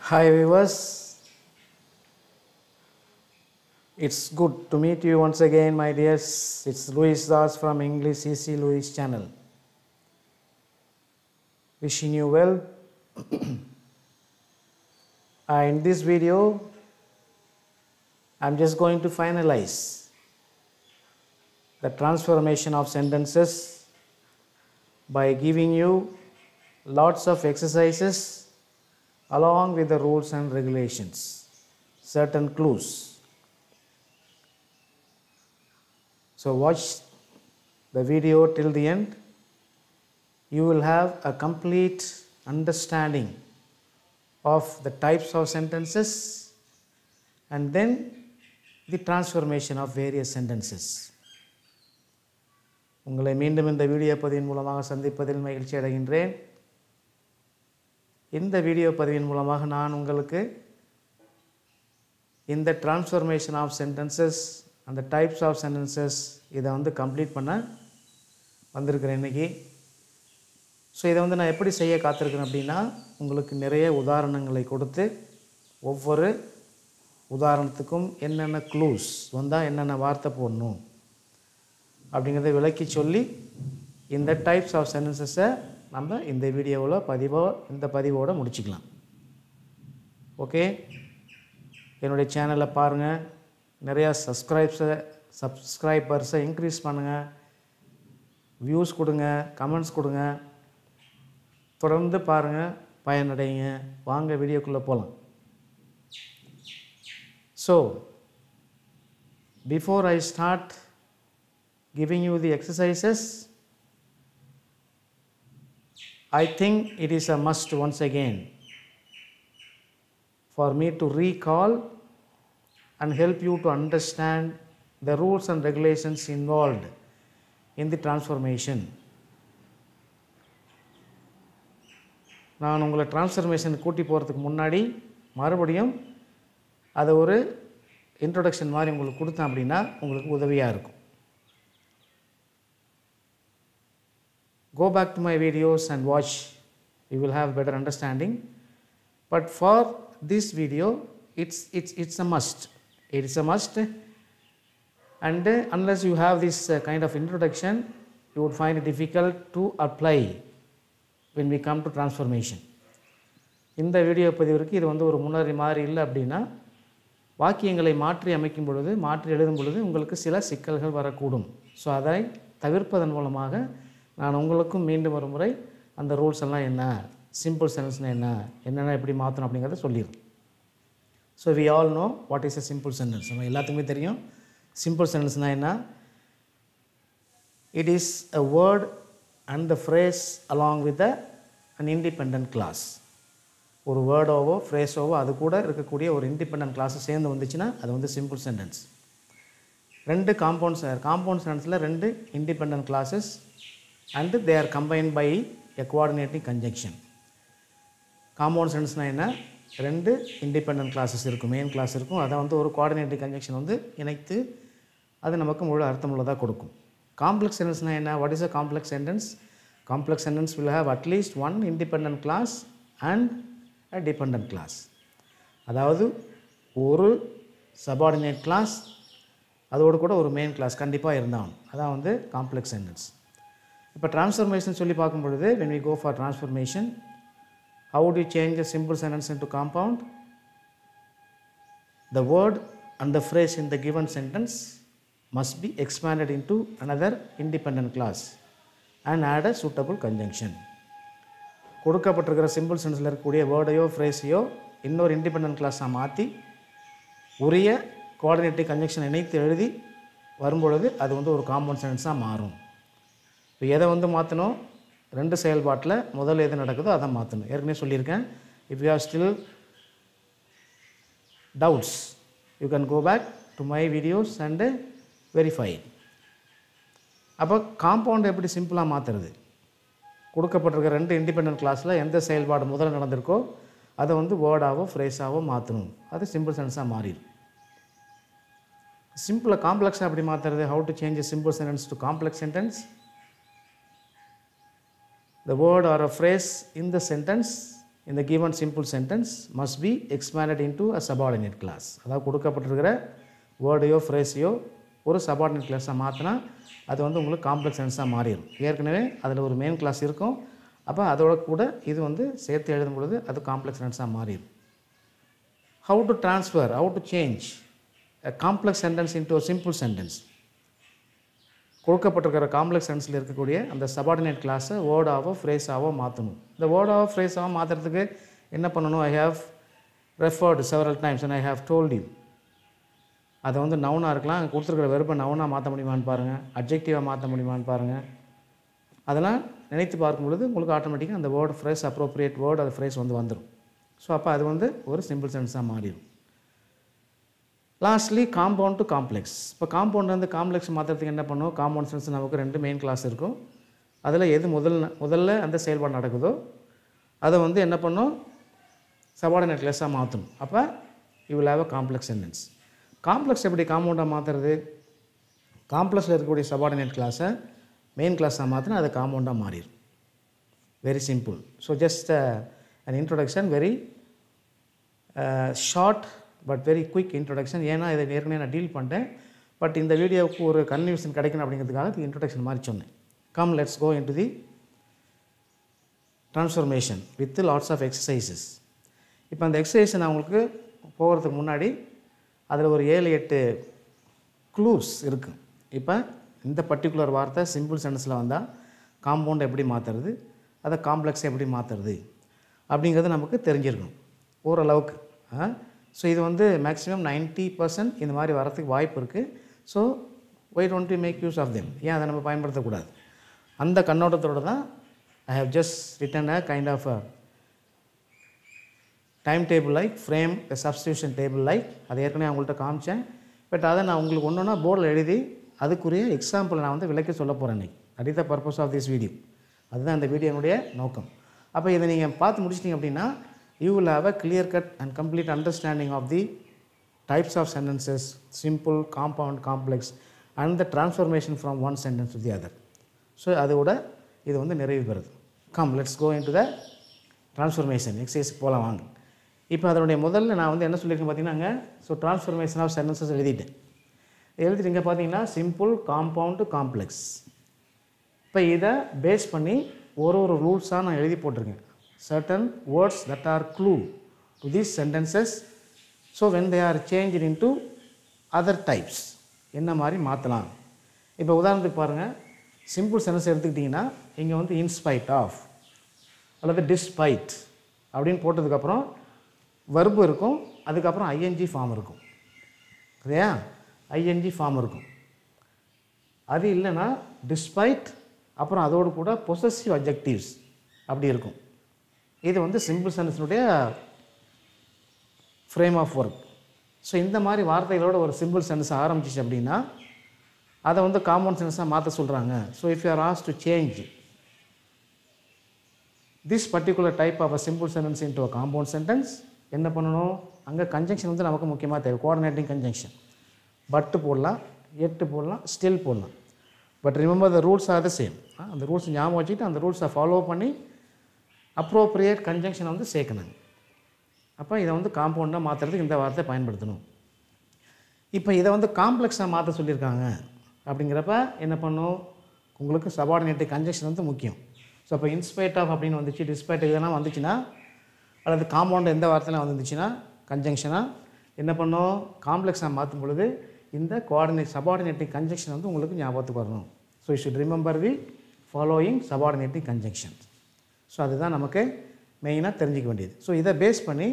Hi viewers, it's good to meet you once again, my dears. It's Louis Das from English CC Louis channel. Wishing you well. In this video, I'm just going to finalize the transformation of sentences by giving you lots of exercises along with the rules and regulations, certain clues. So watch the video till the end. You will have a complete understanding of the types of sentences and then the transformation of various sentences. உங்களை மீண்டும் இந்த video பதிவின் மூலமாக சந்திப்பதில் மகிழ்ச்சி அடைகின்றேன். இந்த video பதிவின் மூலமாக நான் உங்களுக்கு இந்த டிரான்ஸ்ஃபர்மேஷன் ஆஃப் சென்டென்சஸ் அந்த டைப்ஸ் ஆஃப் சென்டென்சஸ் இதை கம்ப்ளீட் பண்ண வந்திருக்கிறேன் இன்றைக்கி. ஸோ இதை நான் எப்படி செய்ய காத்திருக்கிறேன் அப்படின்னா, உங்களுக்கு நிறைய உதாரணங்களை கொடுத்து ஒவ்வொரு உதாரணத்துக்கும் என்னென்ன க்ளூஸ் வந்தால் என்னென்ன வார்த்தை போடணும் அப்படிங்கிறத விளக்கி சொல்லி இந்த டைப்ஸ் ஆஃப் சென்டென்சஸை நம்ம இந்த வீடியோவில் இந்த பதிவோடு முடிச்சுக்கலாம். ஓகே, என்னுடைய சேனலை பாருங்கள், நிறையா சப்ஸ்கிரைபர்ஸை இன்க்ரீஸ் பண்ணுங்கள், வியூஸ் கொடுங்க, கமெண்ட்ஸ் கொடுங்க, தொடர்ந்து பாருங்கள், பயனடைங்க. வாங்க வீடியோக்குள்ளே போகலாம். So before I start giving you the exercises, I think it is a must once again for me to recall and help you to understand the rules and regulations involved in the transformation. நான் உங்களை transformation கூட்டி போகிறதுக்கு முன்னாடி மறுபடியும் அதை ஒரு introduction மாதிரி உங்களுக்கு கொடுத்தேன் அப்படின்னா உங்களுக்கு உதவியாக இருக்கும். Go back to my videos and watch, you will have better understanding. But for this video, it's a must. It is a must, and unless you have this kind of introduction, you would find it difficult to apply when we come to transformation. இந்த video பதிவிற்கு இது ஒரு முன்னறி மாதிரி இல்லை அப்படின்னா, வாக்கியங்களை மாற்றி அமைக்கும் பொழுது, மாற்றி எழுதும் பொழுது உங்களுக்கு சில சிக்கல்கள் வரக்கூடும். ஸோ அதை தவிர்ப்பதன் மூலமாக நான் உங்களுக்கும் மீண்டும் ஒரு முறை அந்த ரூல்ஸ் எல்லாம் என்ன, சிம்பிள் சென்டென்ஸ்னால் என்னென்ன எப்படி மாற்றணும் அப்படிங்கிறத சொல்லிடுறேன். So we all know what is a simple sentence. நம்ம எல்லாத்துக்குமே தெரியும் சிம்பிள் சென்டென்ஸ்னால் என்ன. It is a word and the phrase along with an independent clause. ஒரு வேர்டோவோ ஃப்ரேஸோவோ அது கூட இருக்கக்கூடிய ஒரு இண்டிபெண்ட் கிளாஸை சேர்ந்து வந்துச்சுன்னா அது சிம்பிள் சென்டென்ஸ். ரெண்டு காம்பவுண்ட் சென்டென்ஸில் ரெண்டு independent clauses and they are combined by a coordinating conjunction. Compound சென்டென்ஸ்னால் என்ன, ரெண்டு இண்டிபெண்ட் கிளாஸஸ் இருக்கும், மெயின் கிளாஸ் இருக்கும், அதை ஒரு கோஆர்டினேட்டிங் கன்ஜங்ஷன் இணைத்து அது நமக்கு முழு அர்த்தமுள்ளதாக கொடுக்கும். காம்ப்ளெக்ஸ் சென்டென்ஸ்னால் என்ன, what is a complex sentence? Complex sentence will have at least one independent class and a dependent class. அதாவது ஒரு சபார்டினேட் கிளாஸ் அதோடு கூட ஒரு மெயின் கிளாஸ் கண்டிப்பாக இருந்தாலும் அதான் காம்ப்ளெக்ஸ் சென்டென்ஸ். இப்போ டிரான்ஸ்ஃபர்மேஷன் சொல்லி பார்க்கும் பொழுது, when we go for transformation, how would you change a simple sentence into compound? The word and the phrase in the given sentence must be expanded into another independent class and add a suitable conjunction. கொடுக்கப்பட்டிருக்கிற simple சென்டென்ஸில் இருக்கக்கூடிய வேர்டையோ ஃப்ரேஸையோ இன்னொரு independent கிளாஸாக மாற்றி உரிய coordinating conjunction இணைத்து எழுதி வரும்பொழுது அது ஒரு காம்பவுண்ட் சென்டென்ஸாக மாறும். இப்போ எதை மாற்றணும், ரெண்டு செயல்பாட்டில் முதல் எது நடக்குதோ அதை மாற்றணும். ஏற்கனவே சொல்லியிருக்கேன். If you have still doubts, you can go back to my videos and verify. அப்போ காம்பவுண்ட் எப்படி சிம்பிளாக மாற்றுறது, கொடுக்கப்பட்டிருக்க ரெண்டு இண்டிபெண்ட் கிளாஸில் எந்த செயல்பாடு முதல்ல நடந்திருக்கோ அதை வேர்டாவோ ஃப்ரேஸாவோ மாற்றணும். அது சிம்பிள் சென்டென்ஸாக மாறிடும். சிம்பிளாக காம்ப்ளெக்ஸாக எப்படி மாற்றுறது, how to change a simple sentence to complex sentence? The word or a phrase in the sentence in the given simple sentence must be expanded into a subordinate class. அதாவது கொடுக்கப்பட்டிருக்கிற வேர்டையோ ஃப்ரேஸையோ ஒரு சபார்டினேட் கிளாஸாக மாற்றினா அது வந்து உங்களுக்கு காம்ப்ளெக்ஸ் சென்டென்ஸாக மாறிடும். ஏற்கனவே அதில் ஒரு மெயின் கிளாஸ் இருக்கும், அப்போ அதோட கூட இது வந்து சேர்த்து எழுதும் பொழுது அது காம்ப்ளெக்ஸ் சென்டென்ஸாக மாறிடும். How to transfer, how to change a complex sentence into a simple sentence. கொடுக்கப்பட்டிருக்கிற காம்ப்ளெக்ஸ் சென்டென்ஸில் இருக்கக்கூடிய அந்த சபார்டினேட் கிளாஸை வேர்டாவோ ஃப்ரேஸாவோ மாற்றணும். இந்த வேர்டாவோ ஃப்ரேஸாவோ மாற்றுறதுக்கு என்ன பண்ணணும்? I have referred several times and I have told you. அதை வந்து நவுனாக இருக்கலாம், அங்கே கொடுத்துருக்கிற வெறுப்பை நவுனாக மாற்ற முடியுமான்னு பாருங்கள், அப்ஜெக்டிவாக மாற்ற முடியுமான்னு பாருங்கள். அதெல்லாம் நினைத்து பார்க்கும் பொழுது உங்களுக்கு ஆட்டோமேட்டிக்காக அந்த வேர்டு ஃப்ரேஸ் அப்ரோப்ரியேட் வேர்டு அது ஃப்ரேஸ் வந்து வந்துடும். ஸோ அப்போ அது வந்து ஒரு சிம்பிள் சென்டென்ஸாக மாறிடும். Lastly compound to complex. இப்போ காம்பவுண்ட் வந்து காம்ப்ளெக்ஸ் மாற்றுறதுக்கு என்ன பண்ணும்? காம்பவுண்ட் சென்டென்ஸ் நமக்கு 2 மெயின் கிளாஸ் இருக்கும். அதில் எது முதல்ல அந்த செயல்பாடு நடக்குதோ அதை வந்து என்ன பண்ணும்? சபார்டினேட் கிளாஸாக மாற்றணும். அப்போ you will have a complex sentence. Complex எப்படி காம்பவுண்டாக மாற்றுறது? காம்ப்ளெக்ஸில் இருக்கக்கூடிய சபார்டினேட் கிளாஸை மெயின் கிளாஸாக மாற்றினா அது காம்பவுண்டாக மாறிடும். Very simple. So just an introduction, very short but very quick introduction. ஏன்னா இதை ஏற்கனவே நான் டீல் பண்ணிட்டேன், பட் இந்த வீடியோவுக்கு ஒரு கன்வியூஷன் கிடைக்கணும் அப்படிங்கிறதுக்காக இன்ட்ரொடக்ஷன் மாதிரி சொன்னேன். Come let's go into the transformation with lots of exercises. இப்போ அந்த எக்ஸசைஸ் நான் உங்களுக்கு போகிறதுக்கு முன்னாடி அதில் ஒரு 7-8 க்ளூஸ் இருக்குது. இப்போ இந்த பர்டிகுலர் வார்த்தை சிம்பிள் சென்டென்ஸில் வந்தால் காம்பவுண்ட் எப்படி மாற்றுறது, அதை காம்ப்ளெக்ஸ் எப்படி மாற்றுறது அப்படிங்கிறது நமக்கு தெரிஞ்சிருக்கணும் ஓரளவுக்கு. ஸோ இது வந்து மேக்ஸிமம் 90% இந்த மாதிரி வரத்துக்கு வாய்ப்பு இருக்குது. So why don't you make use of them? ஏன் அதை நம்ம பயன்படுத்தக்கூடாது? அந்த கண்ணோட்டத்தோடு தான் I have just written a kind of a time table like, frame a substitution table like. அதை ஏற்கனவே அவங்கள்ட்ட காமிச்சேன், பட் அதை நான் உங்களுக்கு ஒன்று ஒன்றா போர்டில் எழுதி அதுக்குரிய எக்ஸாம்பிள் நான் வந்து விளக்கி சொல்ல போகிறேன் இன்றைக்கி. That is the purpose of this video. அதுதான் இந்த வீடியோனுடைய நோக்கம். அப்போ இதை நீங்கள் பார்த்து முடிச்சிட்டிங்க அப்படின்னா you will have a clear cut and complete understanding of the types of sentences, simple, compound, complex and the transformation from one sentence to the other. So அதோட இது வந்து நிறைவு பெறுது. Come let's go into the transformation எக்ஸசைஸ்க்கு போகலாம் வாங்க. இப்போ அதனுடைய முதல்ல நான் வந்து என்ன சொல்லியிருக்கேன் பார்த்தீங்கன்னா, ஸோ ட்ரான்ஸ்ஃபர்மேஷன் ஆஃப் சென்டென்சஸ் எழுதிட்டேன். எழுதிட்டு இங்கே பார்த்தீங்கன்னா சிம்பிள், காம்பவுண்டு, காம்ப்ளெக்ஸ். இப்போ இதை பேஸ் பண்ணி ஒரு ரூல்ஸாக நான் எழுதி போட்டிருக்கேன். certain words that are clue to these sentences, so when they are changed into other types என்ன மாதிரி மாற்றலாம். இப்போ உதாரணத்துக்கு பாருங்கள், சிம்பிள் சென்டென்ஸ் எடுத்துக்கிட்டிங்கன்னா இங்கே வந்து இன்ஸ்பைட் ஆஃப் அல்லது டிஸ்பைட் அப்படின்னு போட்டதுக்கப்புறம் வர்பு இருக்கும், அதுக்கப்புறம் ஐஎன்ஜி ஃபார்ம் இருக்கும் இல்லையா? ஐஎன்ஜி ஃபார்ம் இருக்கும். அது இல்லைன்னா டிஸ்பைட் அப்புறம் அதோடு கூட பொசசிவ் அட்ஜெக்டிவ்ஸ் அப்படி இருக்கும். இது வந்து சிம்பிள் சென்டென்ஸினுடைய ஃப்ரேம் ஆஃப் ஒர்க். ஸோ இந்த மாதிரி வார்த்தைகளோட ஒரு சிம்பிள் சென்டென்ஸ் ஆரம்பிச்சிச்சு அப்படின்னா அதை வந்து காம்பவுண்ட் சென்டென்ஸாக மாற்ற சொல்கிறாங்க. So if you are asked to change this particular type of a simple sentence into a compound sentence என்ன பண்ணணும்? அங்கே கன்ஜங்ஷன் வந்து நமக்கு முக்கியமாக தேவை. Coordinating conjunction. பட்டு போடலாம், எட்டு போடலாம், ஸ்டில் போடலாம். But remember the rules are the same. அந்த ரூல்ஸ் ஞாபகம் வச்சுக்கிட்டு அந்த ரூல்ஸை ஃபாலோ பண்ணி அப்ரோப்ரியேட் கன்ஜங்ஷனை வந்து சேர்க்கணும். அப்போ இதை வந்து காம்பவுண்டாக மாற்றுறதுக்கு இந்த வார்த்தை பயன்படுத்தணும். இப்போ இதை வந்து காம்ப்ளெக்ஸாக மாற்ற சொல்லியிருக்காங்க அப்படிங்கிறப்ப என்ன பண்ணும்? உங்களுக்கு சபார்டினேட்டிவ் கன்ஜங்ஷன் வந்து முக்கியம். ஸோ அப்போ இன்ஸ்பைட் ஆஃப் அப்படின்னு வந்துச்சு, டிஸ்பைட் இதெல்லாம் வந்துச்சுன்னா அல்லது காம்பவுண்ட் எந்த வார்த்தைலாம் வந்துச்சுன்னா கன்ஜங்ஷனாக என்ன பண்ணும்? காம்ப்ளெக்ஸாக மாற்றும் பொழுது இந்த சபார்டினேட்டிவ் கன்ஜங்ஷன் வந்து உங்களுக்கு ஞாபகத்துக்கு வரணும். So you should remember the following subordinative conjunction. So அதுதான் நமக்கு மெயினாக தெரிஞ்சிக்க வேண்டியது. ஸோ இதை பேஸ் பண்ணி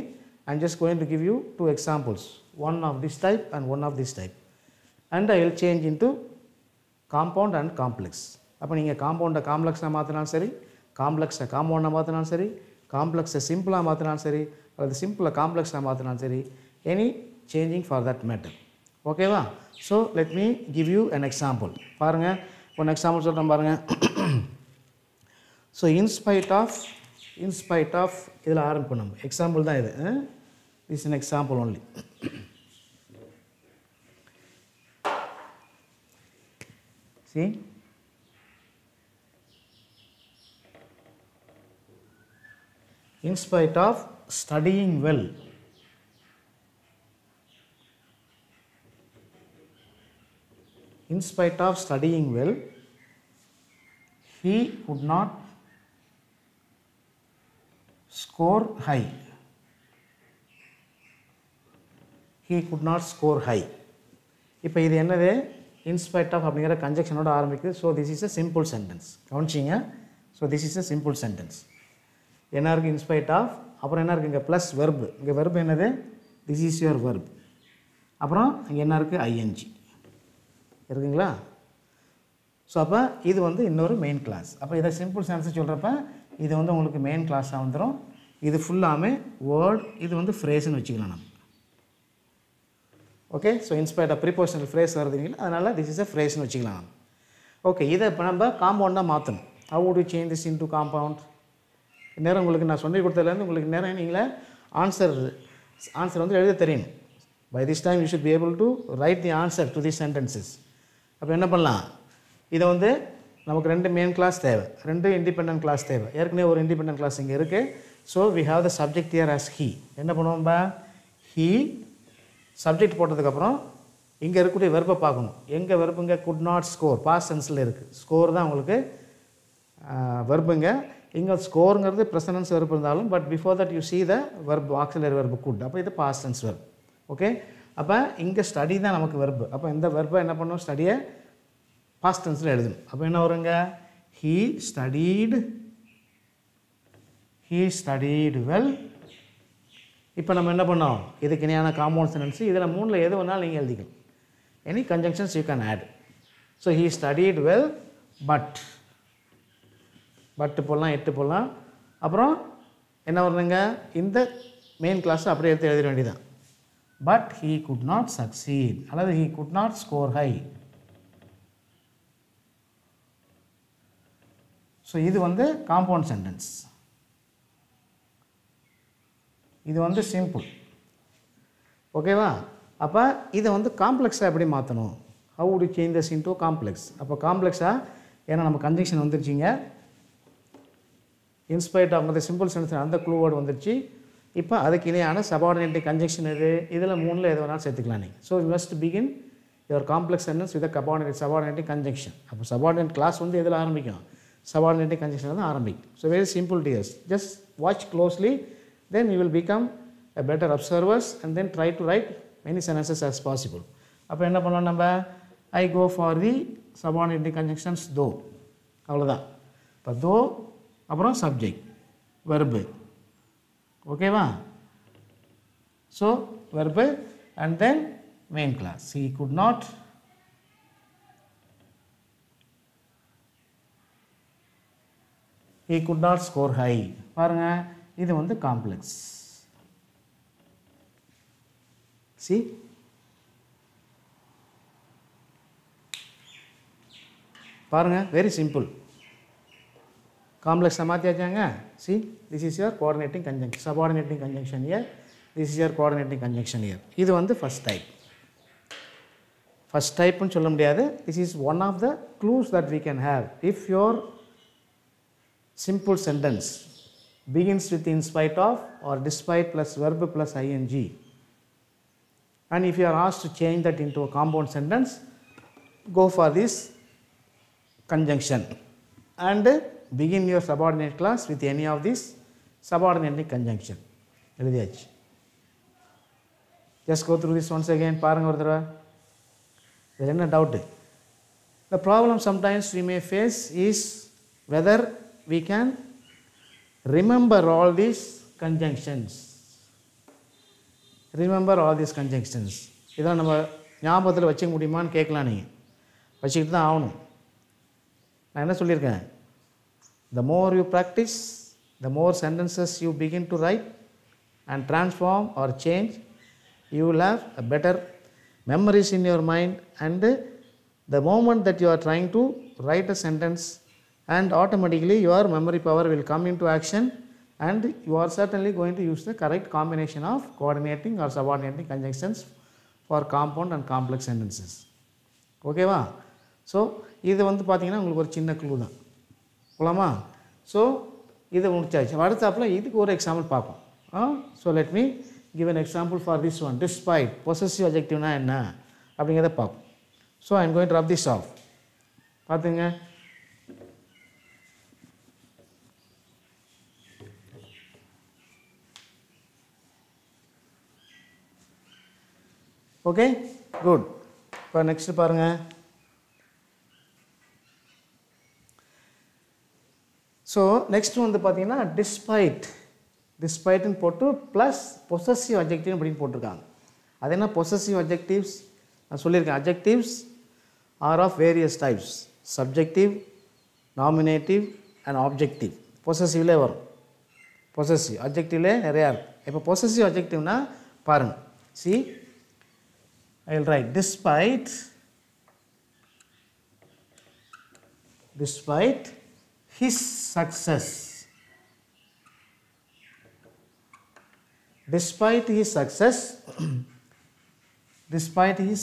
I'm just going to give you 2 examples, one of this type and one of this type, and I will change into compound and complex. அப்போ நீங்கள் காம்பவுண்டை காம்ப்ளெக்ஸாக மாற்றினாலும் சரி, காம்ப்ளெக்ஸை காம்பவுண்டாக மாற்றினாலும் சரி, காம்ப்ளெக்ஸை சிம்பிளாக மாற்றினாலும் சரி, அல்லது சிம்பிளை காம்ப்ளெக்ஸாக மாற்றினாலும் சரி, any changing for that matter. ஓகேவா? So let me give you an example. பாருங்கள், ஒன் எக்ஸாம்பிள் சொல்கிறேன் பாருங்கள். ஸோ இன்ஸ்பைட் ஆஃப் இதில் ஆரம்பிப்போம். நம்ம எக்ஸாம்பிள் தான் இது. Is an example only. See, in spite of studying well. In spite of studying well, he could not score high. He could not score high. இப்போ இது என்னது? In spite of அப்படிங்கிற கன்ஜெக்ஷனோட ஆரம்பிக்குது. So this is a simple sentence. கவனிச்சிங்க. So this is a simple sentence. என்ன இருக்குது? in spite of, அப்புறம் என்ன இருக்குது? இங்கே ப்ளஸ் வெர்பு. இங்கே வெர்பு என்னது? this is your verb. அப்புறம் இங்கே என்ன இருக்குது? ing இருக்குங்களா? ஸோ அப்போ இது வந்து இன்னொரு மெயின் கிளாஸ். அப்போ இதை சிம்பிள் சென்டென்ஸ் சொல்கிறப்ப இது வந்து உங்களுக்கு மெயின் கிளாஸாக வந்துடும். இது ஃபுல்லாமே வேர்ட், இது வந்து ஃப்ரேஸ்ன்னு வச்சுக்கலாம் நம்ம. Okay, so in spite of prepositional phrase வருதுங்களா, அதனால் திஸ் இஸ் அ ஃப்ரேஸ்ன்னு வச்சுக்கலாம். ஓகே, இதை இப்போ நம்ம காம்பவுண்டாக மாற்றணும். How would you change this into compound? நேரம் உங்களுக்கு நான் சொல்லி கொடுத்ததுலேருந்து உங்களுக்கு நேரம் நீங்களே ஆன்சர் வந்து எழுத தெரியணும். By this time you should be able to write the answer to the sentences. அப்போ என்ன பண்ணலாம்? இதை வந்து நமக்கு ரெண்டு மெயின் கிளாஸ் தேவை, ரெண்டு இண்டிபெண்டன்ட் கிளாஸ் தேவை. ஏற்கனவே ஒரு இண்டிபெண்டன்ட் கிளாஸ் இங்கே இருக்குது. So we have the subject here as he. என்ன பண்ணுவோம்பா? ஹீ சப்ஜெக்ட் போட்டதுக்கப்புறம் இங்கே இருக்கக்கூடிய வெர்பை பார்க்கணும். எங்கே வெர்புங்க? குட் நாட் ஸ்கோர், பாஸ்ட் டென்ஸில் இருக்குது. ஸ்கோர் தான் உங்களுக்கு வெர்புங்க. இங்கே ஸ்கோருங்கிறது ப்ரெசன்ட் வெர்பு இருந்தாலும், but before that you see the verb, auxiliary verb good. அப்போ இது பாஸ்ட் டென்ஸ் வெர்ப். ஓகே, அப்போ இங்கே ஸ்டடி தான் நமக்கு வெர்பு. அப்போ இந்த வெர்பை என்ன பண்ணணும்? ஸ்டடியை பாஸ்ட் டென்ஸில் எழுதணும். அப்போ என்ன வருங்க? he studied well. இப்போ நம்ம என்ன பண்ணோம்? இதுக்கு இணையான காம்பவுண்ட் சென்டென்ஸ். இதில் மூணில் எது வேணாலும் நீங்கள் எழுதிக்கலாம். Any conjunctions you can add. So he studied well but போடலாம், எட்டு போடலாம். அப்புறம் என்ன வருதுங்க? இந்த மெயின் கிளாஸ் அப்படியே எடுத்து எழுதிட வேண்டியதான். But he could not succeed அல்லது he could not score high. So இது வந்து காம்பவுண்ட் சென்டென்ஸ், இது வந்து சிம்பிள். ஓகேவா? அப்போ இதை வந்து காம்ப்ளெக்ஸாக எப்படி மாற்றணும்? How would you change this into complex? அப்போ காம்ப்ளெக்ஸாக, ஏன்னா நம்ம கன்ஜெக்ஷன் வந்துருச்சிங்க, இன்ஸ்பைட் ஆஃப் அந்த சிம்பிள் சென்டென்ஸ் அந்த க்ளூ வேர்டு வந்துருச்சு. இப்போ அதுக்கு இணையான சபார்டினேட் கன்ஜெக்ஷன் எது? இதில் மூணில் எது வேணாலும் சேர்த்துக்கலாம் நீங்கள். So you must begin your complex sentence with subordinate conjunction. அப்போ சபார்டினேட் கிளாஸ் வந்து எதில் ஆரம்பிக்கும்? Subordinate conjunction தான் ஆரம்பிக்கும். So very simple dears. Just watch closely, then you will become a better observers and then try to write many sentences as possible. அப்போ என்ன பண்ணலாம் நம்ம? I go for the subordinate conjunctions though. அவ்வளோதான். இப்போ though அப்புறம் subject verb. ஓகேவா? So verb and then main class. He could not score high. பாருங்க, இது வந்து காம்ப்ளெக்ஸ். see, பாருங்க, வெரி சிம்பிள். காம்ப்ளெக்ஸை மாற்றியாச்சாங்க. see, this is your coordinating conjunction, subordinating conjunction here, this is your coordinating conjunction here. இது வந்து first type. First டைப்னு சொல்ல முடியாது. this is one of the clues that we can have. If your simple sentence begins with in spite of or despite plus verb plus ing, and if you are asked to change that into a compound sentence, go for this conjunction and begin your subordinate class with any of these subordinate conjunction. எழுதியாச்சு. Just go through this once again. பாருங்க ஒரு தடவை. there is no doubt. The problem sometimes we may face is whether we can remember all these conjunctions. Remember all these conjunctions. இதான் நம்ம ஞாபகத்தில் வச்சுக்க முடியுமான்னு கேட்கலாம். நீங்கள் வச்சுக்கிட்டு தான் ஆகணும். நான் என்ன சொல்லியிருக்கேன்? The more you practice, the more sentences you begin to write and transform or change, you will have a better memories in your mind, and the moment that you are trying to write a sentence, and automatically your memory power will come into action, and you are certainly going to use the correct combination of coordinating or subordinating conjunctions for compound and complex sentences. ஓகேவா? So இது வந்து பார்த்தீங்கன்னா உங்களுக்கு ஒரு சின்ன clue தான். போகலாமா? So இது முடிச்சாச்சு. அடுத்தாப்புல இதுக்கு ஒரு எக்ஸாம்பிள் பார்ப்போம். So let me give an example for this one. Despite possessive adjectiveனா என்ன அப்படிங்கிறத பார்ப்போம். So I am going to rub this off. பார்த்துங்க. Okay, good. இப்போ நெக்ஸ்ட் பாருங்கள். ஸோ நெக்ஸ்ட் வந்து பார்த்தீங்கன்னா டிஸ்பைட்னு போட்டு ப்ளஸ் பொசசிவ் அட்ஜெக்டிவ் அப்படின்னு போட்டிருக்காங்க. அது என்ன பொசசிவ் அட்ஜெக்டிவ்ஸ்? நான் சொல்லியிருக்கேன், adjectives are of various types. Subjective, nominative and objective. பொசசிவ்லே வரும். பொசசிவ் அட்ஜெக்டிவ்லே நிறையா இருக்கும். இப்போ பொசசிவ் அட்ஜெக்டிவ்னா பாருங்கள். See, I will write despite his success. Despite his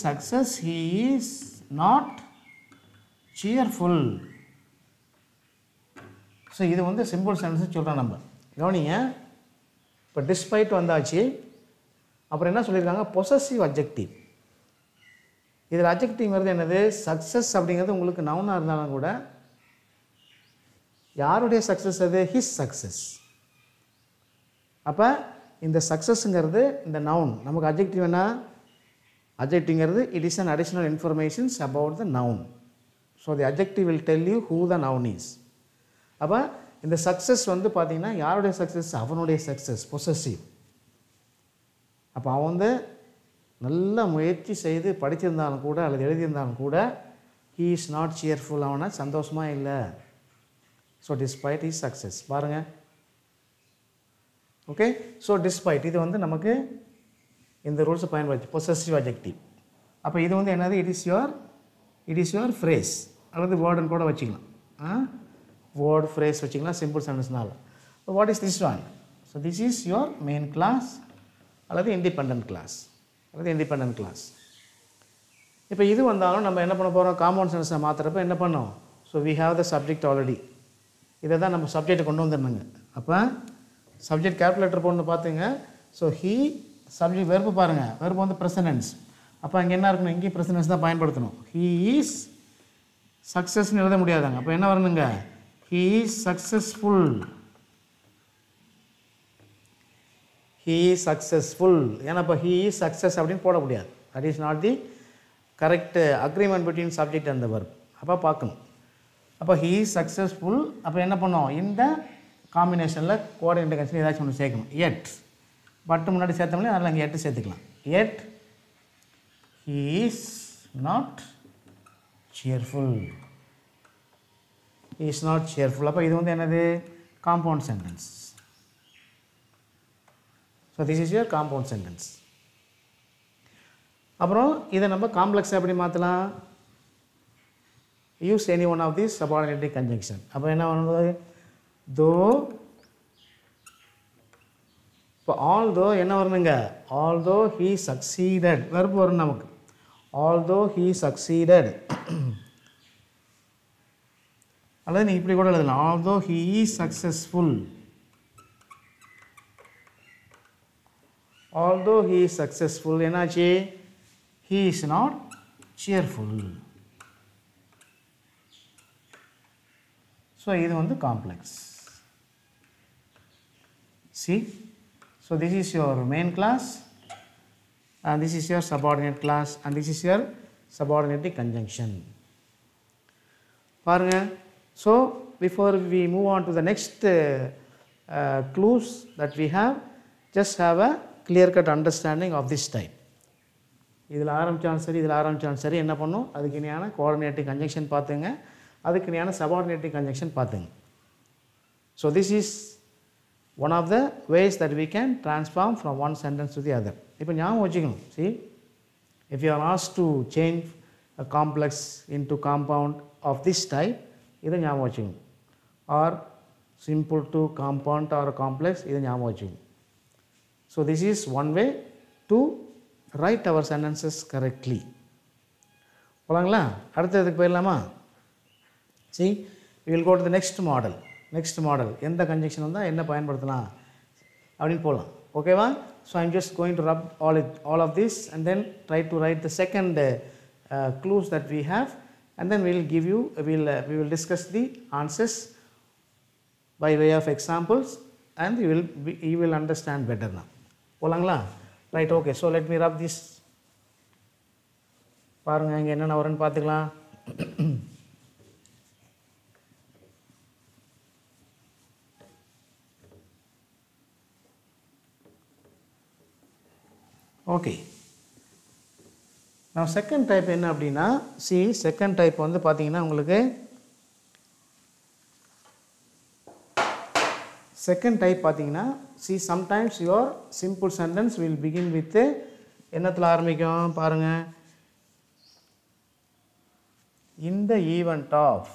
success, he is not cheerful. So இது வந்து சிம்பிள் சென்டென்ஸ் சொல்கிறோம் நம்ம. கவனிங்க, இப்போ டிஸ்பைட் வந்தாச்சு. அப்புறம் என்ன சொல்லியிருக்காங்க? Possessive adjective. இதில் அட்ஜெக்டிவ்ங்கிறது என்னது? சக்ஸஸ் அப்படிங்கிறது உங்களுக்கு நவுனாக இருந்தாலும் கூட யாருடைய சக்ஸஸ் அது? His success. அப்போ இந்த சக்ஸஸ்ங்கிறது இந்த நவுன். நமக்கு அட்ஜெக்டிவ் என்ன? அட்ஜெக்டிவ்ங்கிறது it is an additional informations about the noun. So the adjective will tell you who the noun is. அப்போ இந்த சக்ஸஸ் வந்து பார்த்தீங்கன்னா யாருடைய சக்ஸஸ்? அவனுடைய சக்ஸஸ், பொசசிவ். அப்போ அவன் வந்து நல்ல முயற்சி செய்து படிச்சிருந்தாலும் கூட அல்லது எழுதியிருந்தாலும் கூட ஹீ இஸ் நாட் சியர்ஃபுல். அவனை சந்தோஷமாக இல்லை. So despite his success. பாருங்கள். ஓகே, ஸோ டிஸ்பைட் இது வந்து நமக்கு இந்த ரூல்ஸை பயன்படுத்தி பொசசிவ் அட்ஜெக்டிவ். அப்போ இது வந்து என்னது? இட் இஸ் யுவர் ஃப்ரேஸ் அல்லது வேர்டுன்னு கூட வச்சுக்கலாம். வேர்டு ஃப்ரேஸ் வச்சுக்கலாம் சிம்பிள் சென்டென்ஸ்னால. What is this one? So this is your main clause அல்லது இண்டிபெண்டன்ட் கிளாஸ். இப்போ இது வந்தாலும் நம்ம என்ன பண்ண போகிறோம்? காம்பவுண்ட் சென்டென்ஸை மாற்றுறப்ப என்ன பண்ணோம்? So we have the subject already. இதை தான் நம்ம சப்ஜெக்டை கொண்டு வந்துடணுங்க. அப்போ சப்ஜெக்ட் கேல்குலேட்டர் போடணும். பார்த்துங்க. ஸோ ஹீ சப்ஜெக்ட் வெர்பு பாருங்கள். வெர்பு வந்து ப்ரெசன்டென்ஸ். அப்போ அங்கே என்ன இருக்கணும்? இங்கேயும் ப்ரெசன்டென்ஸ் தான் பயன்படுத்தணும். ஹீ இஸ் சக்ஸஸ்ன்னு எழுத முடியாதாங்க. அப்போ என்ன வரணுங்க? He is successful. ஏன்னா இப்போ ஹீ இஸ் சக்ஸஸ் அப்படின்னு போட முடியாது. That is not the correct agreement between subject and the verb. அப்போ பார்க்கணும். அப்போ ஹீ இஸ் சக்ஸஸ்ஃபுல். அப்போ என்ன பண்ணோம்? இந்த காம்பினேஷனில் கோஆர்டினேட் கன்சன் ஏதாச்சும் ஒன்று சேர்க்கணும். எட் பட்டு முன்னாடி சேர்த்தோம்னா அதில் அங்கே எட்டு சேர்த்துக்கலாம். Yet he is not cheerful. அப்போ இது வந்து என்னது? Compound sentence. So this is your compound sentence. அப்புறம் இதை நம்ம காம்ப்ளெக்ஸாக எப்படி மாற்றலாம்? Use any one of this subordinative conjunction. அப்போ என்ன பண்ணுறது? தோ. இப்போ ஆல்தோ என்ன வரணுங்க? Although he succeeded. வெர்பு வரும் நமக்கு. Although he succeeded. அல்லது நீங்கள் இப்படி கூட எழுதலாம். Although he is successful. Although he is successful, என்னாச்சு? He is not cheerful. So இது வந்து complex. See? So this is your main class and this is your subordinate class and this is your subordinating conjunction. பாருங்க. So before we move on to the next clues that we have, just have a clear cut understanding of this type. இதில் ஆரம்பித்தாலும் சரி என்ன பண்ணும்? அதுக்கு இணையான coordinating conjunction பார்த்துங்க, அதுக்கு இணையான சபார்டினேட்டிங் கன்ஜங்ஷன் பார்த்துங்க. So this is one of the ways that we can transform from one sentence to the other. இப்போ ஞாபகம் வச்சுக்கணும். See, if you are asked to change a complex into compound of this type, இதை ஞாபகம் வச்சுக்கணும். or simple to compound or complex, இதை ஞாபகம் வச்சுக்கணும். So this is one way to write our sentences correctly. போலாங்களா? அடுத்ததுக்கு போயிடலாமா? See, we will go to the next model. Next model எந்த கன்ஜெக்ஷன் வந்தால் என்ன பயன்படுத்தலாம் அப்படின்னு போகலாம். ஓகேவா? So I'm just going to rub all of this and then try to write the second clues that we have, and then we will discuss the answers by way of examples, and you will understand better now. போலாங்களா? Right, okay. So let me rub this. பாருங்கள் இங்கே என்னென்ன வரும்னு பார்த்துக்கலாம். Okay. நான் second type என்ன அப்படின்னா, second type வந்து பார்த்தீங்கன்னா உங்களுக்கு செகண்ட் டைப் பார்த்தீங்கன்னா sometimes your simple sentence will begin with என்னத்தில் ஆரம்பிக்கும் பாருங்கள், இந்த ஈவெண்ட் ஆஃப்,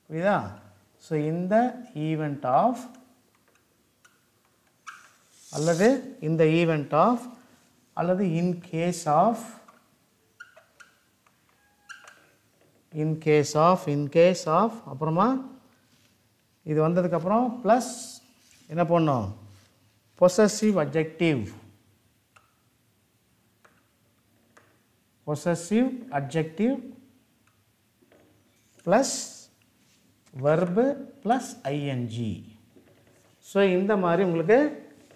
புரியுதா? ஸோ இந்த ஈவெண்ட் ஆஃப் அல்லது இந்த ஈவெண்ட் ஆஃப் அல்லது இன் கேஸ் ஆஃப் அப்புறமா இது வந்ததுக்கப்புறம் ப்ளஸ் என்ன பண்ணணும், possessive adjective plus verb plus ING. So இந்த மாதிரி உங்களுக்கு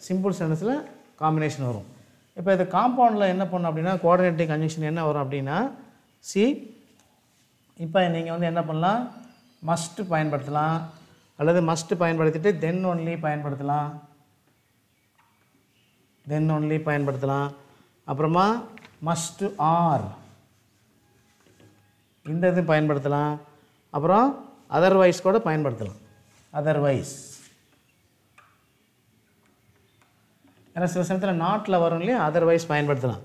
சிம்பிள் சென்டென்ஸில் காம்பினேஷன் வரும். இப்போ இது காம்பவுண்டில் என்ன பண்ணணும் அப்படின்னா, கோஆர்டினேட்டிங் கன்ஜெக்ஷன் என்ன வரும் அப்படின்னா, இப்போ நீங்கள் வந்து என்ன பண்ணலாம், மஸ்ட் பயன்படுத்தலாம் அல்லது மஸ்ட் பயன்படுத்திட்டு தென் ஒன்லி பயன்படுத்தலாம். அப்புறமா மஸ்ட் ஆர் இந்த இது பயன்படுத்தலாம். அப்புறம் அதர்வைஸ் கூட பயன்படுத்தலாம். அதர்வைஸ் ஏன்னா சில சமயத்தில் நாட்டில் வரும் இல்லையா, அதர்வைஸ் பயன்படுத்தலாம்.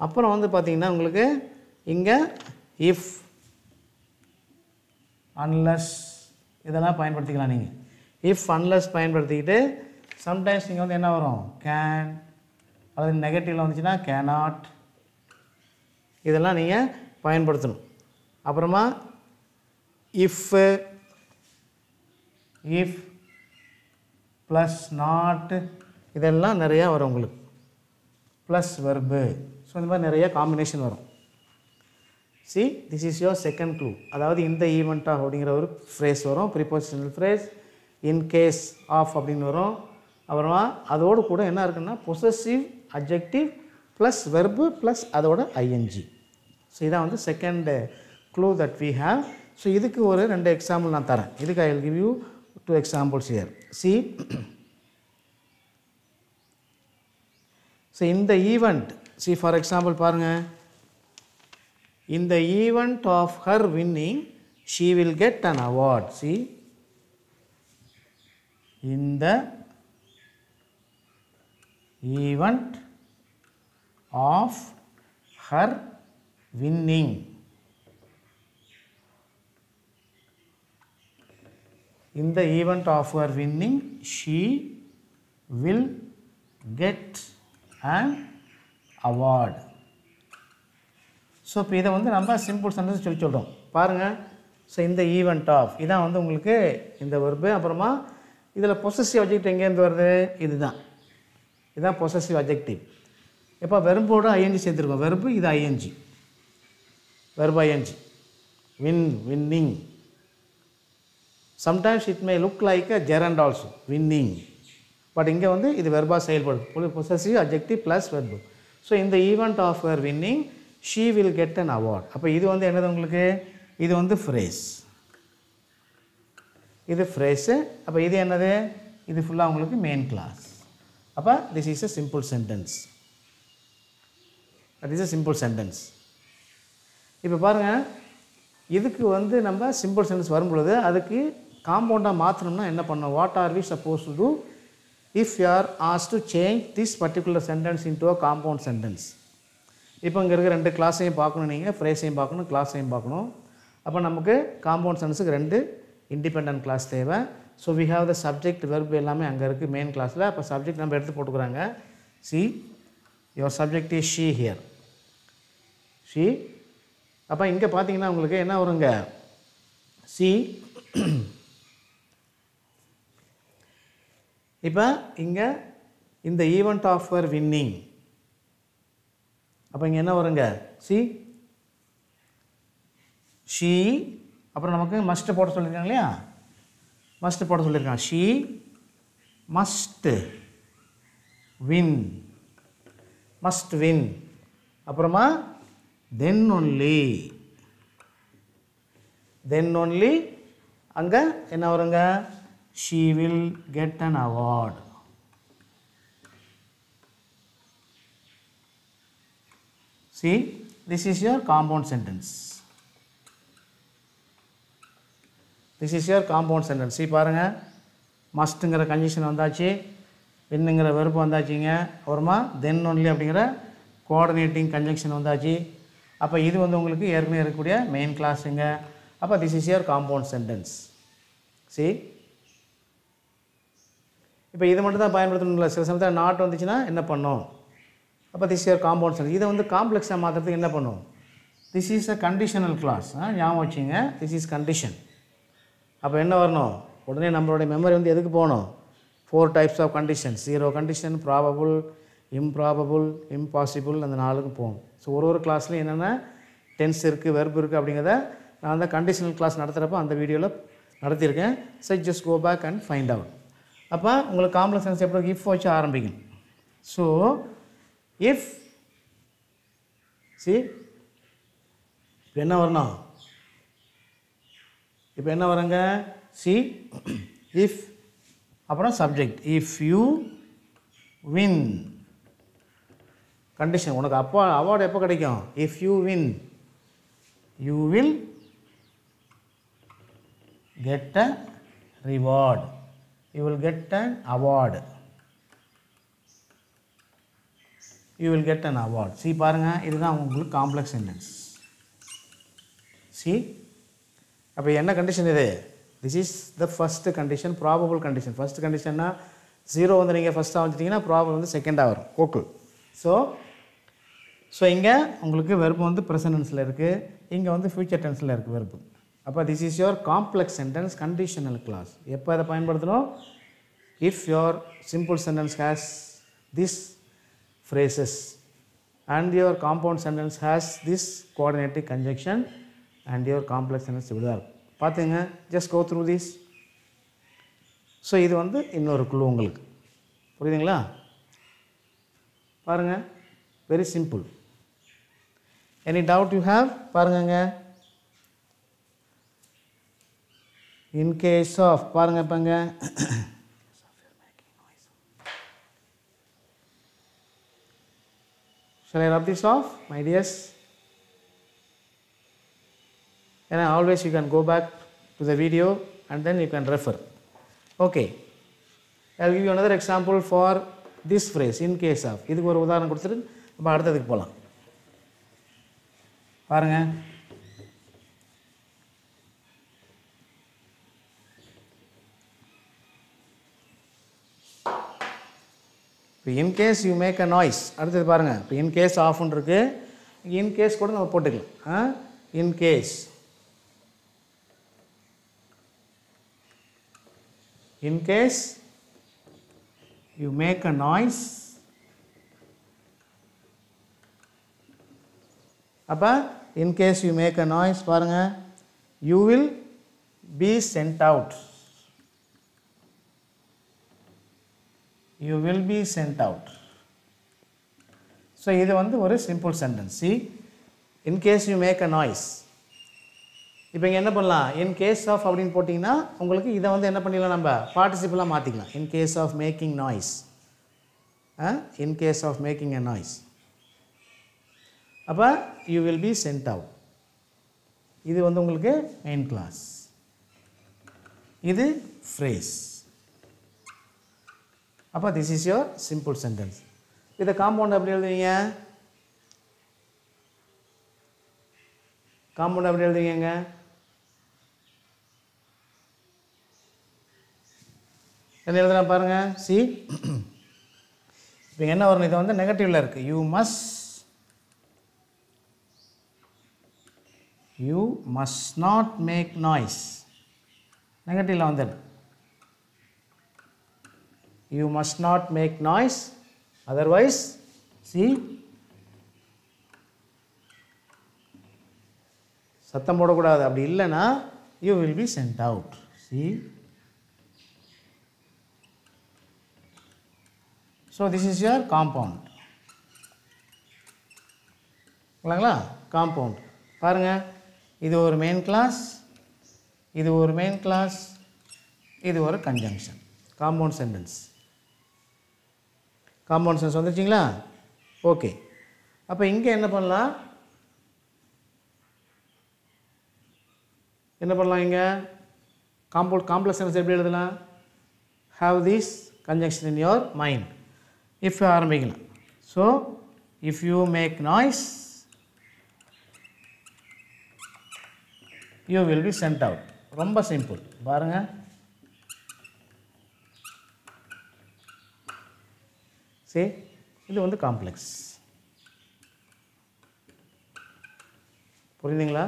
அப்புறம் வந்து பார்த்திங்கன்னா உங்களுக்கு இங்கே இஃப், அன்லஸ் இதெல்லாம் பயன்படுத்திக்கலாம். நீங்கள் இஃப் அன்லஸ் பயன்படுத்திக்கிட்டு சம்டைம்ஸ் நீங்கள் வந்து என்ன வரும், கேன் அல்லது நெகட்டிவில் வந்துச்சுன்னா கேனாட், இதெல்லாம் நீங்கள் பயன்படுத்தணும். அப்புறமா இஃப் ப்ளஸ் நாட் இதெல்லாம் நிறையா வரும் உங்களுக்கு, ப்ளஸ் வெர்பு. ஸோ இந்த மாதிரி நிறைய காம்பினேஷன் வரும். This is your second clue. அதாவது இந்த ஈவெண்ட் ஆஃப் அப்படிங்கிற ஒரு ஃப்ரேஸ் வரும், prepositional phrase. In case of அப்படின்னு வரும். அப்புறமா அதோடு கூட என்ன இருக்குன்னா possessive adjective plus verb plus அதோட ஐஎன்ஜி. ஸோ இதான் வந்து second clue that we have. So இதுக்கு ஒரு 2 எக்ஸாம்பிள் நான் தரேன். இதுக்கு I will give you 2 examples here. So in the event, for example பாருங்கள், in the event of her winning she will get an award. In the event of her winning, in the event of her winning she will get an award. So இப்போ இதை வந்து நம்ம simple sentence சொல்கிறோம் பாருங்கள். So இந்த event of இதான் வந்து உங்களுக்கு இந்த வெர்பு. அப்புறமா இதில் பொசசிவ் அட்ஜெக்டிவ் எங்கேருந்து வருது, இதுதான் பொசசிவ் அட்ஜெக்டிவ். இப்போ வெர்போடு ஐஎன்ஜி சேர்த்துருக்கோம். வெர்பு இது ING, verb ING. winning. Sometimes it may look like a gerund also, winning. But இங்கே வந்து இது வெர்பா செயல்படுது, possessive adjective plus verb. So இந்த event of her winning she will get an award. அப்போ இது வந்து என்னது உங்களுக்கு, இது வந்து ஃப்ரேஸ், இது ஃப்ரேஸு. அப்போ இது என்னது, இது ஃபுல்லாக உங்களுக்கு மெயின் கிளாஸ். அப்போ this is a simple sentence. that is a simple sentence. இப்போ பாருங்கள், இதுக்கு வந்து நம்ம சிம்பிள் சென்டென்ஸ் வரும்பொழுது அதுக்கு காம்பவுண்டாக மாற்றணும்னா என்ன பண்ணணும், what are we suppose to do if you are asked to change this particular sentence into a compound sentence. இப்போ இங்கே இருக்கிற 2 கிளாஸையும் பார்க்கணும், நீங்கள் ஃப்ரேஸையும் பார்க்கணும், கிளாஸையும் பார்க்கணும். அப்போ நமக்கு காம்பவுண்ட் சென்டென்ஸுக்கு 2 இண்டிபெண்டன்ட் கிளாஸ் தேவை. So we have the subject verb எல்லாமே அங்கே இருக்குது மெயின் கிளாஸில். அப்போ சப்ஜெக்ட் நம்ம எடுத்து போட்டுக்கிறாங்க. Your subject is she here, she. அப்போ இங்கே பார்த்தீங்கன்னா உங்களுக்கு என்ன வருங்க, இப்போ இங்கே இந்த ஈவெண்ட் ஆஃபர் வின்னிங் அப்போ இங்கே என்ன வருங்க சி ஷீ அப்புறம் நமக்கு மஸ்ட் போட சொல்லியிருக்காங்க இல்லையா மஸ்ட் போட சொல்லியிருக்காங்க she must win must win அப்புறமா then only அங்கே என்ன வருங்க she will get an award see this is your compound sentence see பாருங்க மஸ்ட்ங்கிற கண்டிஷன் வந்தாச்சு வின்னுங்கிற வெர்பு வந்தாச்சுங்க அப்புறமா then only அப்படிங்கிற கோஆர்டினேட்டிங் கன்ஜங்ஷன் வந்தாச்சு அப்போ இது வந்து உங்களுக்கு ஏற்கனவே இருக்கக்கூடிய மெயின் கிளாஸுங்க அப்போ this is your compound sentence see இப்போ இது மட்டும் தான் பயன்படுத்தணும்ல சில சமயத்தில் நாட் வந்துச்சுன்னா என்ன பண்ணும் அப்போ திஸ் யுவர் காம்பவுண்ட் சென்டென்ஸ் இதை வந்து காம்ப்ளெக்ஸாக மாற்றுறதுக்கு என்ன பண்ணும் this is a conditional clause ஞாபகம் வச்சுங்க திஸ் இஸ் கண்டிஷன் அப்போ என்ன வரணும் உடனே நம்மளுடைய மெமரி வந்து எதுக்கு போகணும் 4 types of conditions 0 condition probable improbable impossible அந்த 4க்கு போகும் ஸோ ஒரு கிளாஸ்லையும் என்னென்ன டென்ஸ் இருக்குது வெர்ப் இருக்குது அப்படிங்கிறத நான் அந்த கண்டிஷனல் கிளாஸ் நடத்துகிறப்ப அந்த வீடியோவில் நடத்தியிருக்கேன் so just go back and find out அப்போ உங்களுக்கு காம்ப்ளெக்ஸ் சென்டென்ஸ் எப்படி இஃப் வச்சு ஆரம்பிக்கணும் ஸோ இஃப் சி இப்போ என்ன வரணும் இப்போ என்ன வருங்க சி இஃப் அப்புறம் subject if you win condition உனக்கு அப்போ அவார்டு எப்போ கிடைக்கும் if you win you will get a reward you will get an award you will get an award C பாருங்கள் இதுதான் உங்களுக்கு காம்ப்ளெக்ஸ் சென்டென்ஸ் சி அப்போ என்ன கண்டிஷன் இது this is the first condition probable condition first கண்டிஷன்னா 0 வந்து நீங்கள் ஃபஸ்ட்டாக வந்துட்டிங்கன்னா ப்ராபபிள் வந்து செகண்டாக வரும் ஓகே ஸோ இங்கே உங்களுக்கு வெர்பு வந்து ப்ரெசன்ட் டென்ஸில் இருக்குது இங்கே வந்து ஃபியூச்சர் டென்ஸில் இருக்குது வெர்பு அப்போ this is your complex sentence conditional clause எப்போ அதை பயன்படுத்தணும் if your simple sentence has this phrases and your compound sentence has this coordinating conjunction and your complex sentence இப்படி தான் இருக்கும் பார்த்துங்க just go through this so இது வந்து இன்னொரு குழு உங்களுக்கு புரியுதுங்களா பாருங்கள் very simple any doubt you have பாருங்கங்க இன் கேஸ் ஆஃப் பாருங்கள் இப்போங்க shall I rub this off my dears and always you can go back to the video and then you can refer okay I will give you another example for this phrase in case of இதுக்கு ஒரு உதாரணம் கொடுத்துட்டு நம்ம அடுத்ததுக்கு போகலாம் பாருங்க இப்போ in case you make a noise அடுத்தது பாருங்கள் இப்போ in case ஆஃப்னு இருக்கு in case கூட நம்ம போட்டுக்கலாம் in case you make a noise அப்போ in case you make a noise பாருங்கள் you will be sent out you will be sent out so இது வந்து ஒரு simple sentence see in case you make a noise இப்போ இங்கே என்ன பண்ணலாம் in case of அப்படின்னு போட்டிங்கன்னா உங்களுக்கு இதை வந்து என்ன பண்ணிடலாம் நம்ம பார்ட்டிசிபிளாக மாற்றிக்கலாம் in case of making noise in case of making a noise அப்போ you will be sent out இது வந்து உங்களுக்கு மெயின் கிளாஸ் இது phrase அப்போ this is your simple sentence இதை காம்பவுண்ட் எப்படி எழுதுவீங்க காம்பவுண்ட் எப்படி எழுதுவீங்க என்ன எழுதுனா பாருங்க சி இப்போ என்ன வரும் இது வந்து நெகட்டிவ்ல இருக்கு you must not make noise நெகட்டிவ்ல வந்துடு you must not make noise, otherwise see சத்தம் போடக்கூடாது, அப்படி இல்லைன்னா you will be sent out. See, so this is your compound. இல்லைங்களா காம்பவுண்ட் பாருங்கள், இது ஒரு மெயின் கிளாஸ், இது ஒரு மெயின் கிளாஸ், இது ஒரு conjunction. Compound sentence, compound sentence வந்துருச்சிங்களா? ஓகே, அப்போ இங்கே என்ன பண்ணலாம், இங்கே காம்ப்ளெக்ஸ் சென்டென்ஸ் எப்படி எழுதலாம்? have this conjunction in your mind. if ஆரம்பிக்கலாம். so if you make noise you will be sent out. ரொம்ப சிம்பிள் பாருங்க. see, இது வந்து காம்ப்ளெக்ஸ். புரியுதுங்களா?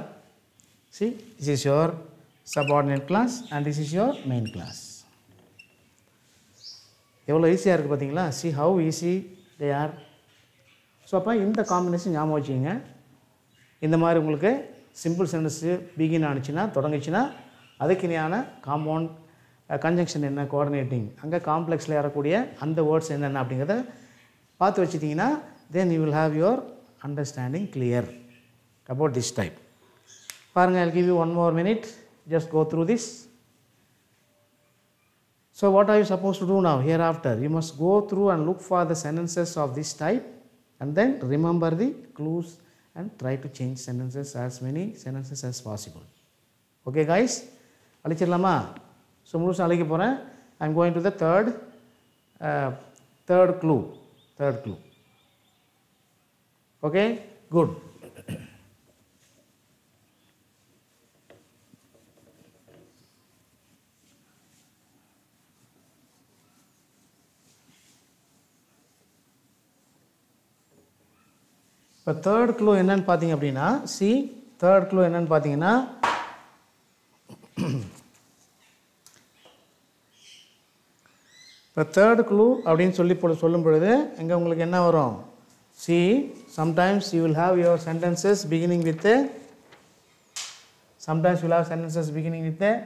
see, this is your subordinate class and this is your main class. எவ்வளோ ஈஸியாக இருக்குது பார்த்தீங்களா? see how easy they are. So அப்போ இந்த காம்பினேஷன் ஞாபகம் வச்சுங்க. இந்த மாதிரி உங்களுக்கு சிம்பிள் சென்டென்ஸு பிகின் ஆனிச்சுன்னா, தொடங்கிச்சுன்னா அதுக்கு இணையான காம்பவுண்ட் கன்ஜங்ஷன் என்ன, கோஆர்டினேட்டிங், அங்கே காம்ப்ளெக்ஸில் ஏறக்கூடிய அந்த வேர்ட்ஸ் என்னென்ன அப்படிங்கிறத பார்த்து வச்சுட்டிங்கன்னா then you will have your understanding clear about this type. பாருங்கள், I'll give you one more minute, just go through this. So what are you supposed to do now? Hereafter you must go through and look for the sentences of this type and then remember the clues and try to change sentences, as many sentences as possible. Okay guys, அழிச்சிடலாமா? So முழுசாக அழிக்க போகிறேன். I am going to the third clue. Okay, good. இப்போ third clue என்னன்னு பார்த்தீங்க அப்படின்னா, C third clue என்னன்னு பார்த்தீங்கன்னா, இப்போ தேர்ட் க்ளூ அப்படின்னு சொல்லும் பொழுது இங்கே உங்களுக்கு என்ன வரும்? C sometimes you will have your sentences beginning with,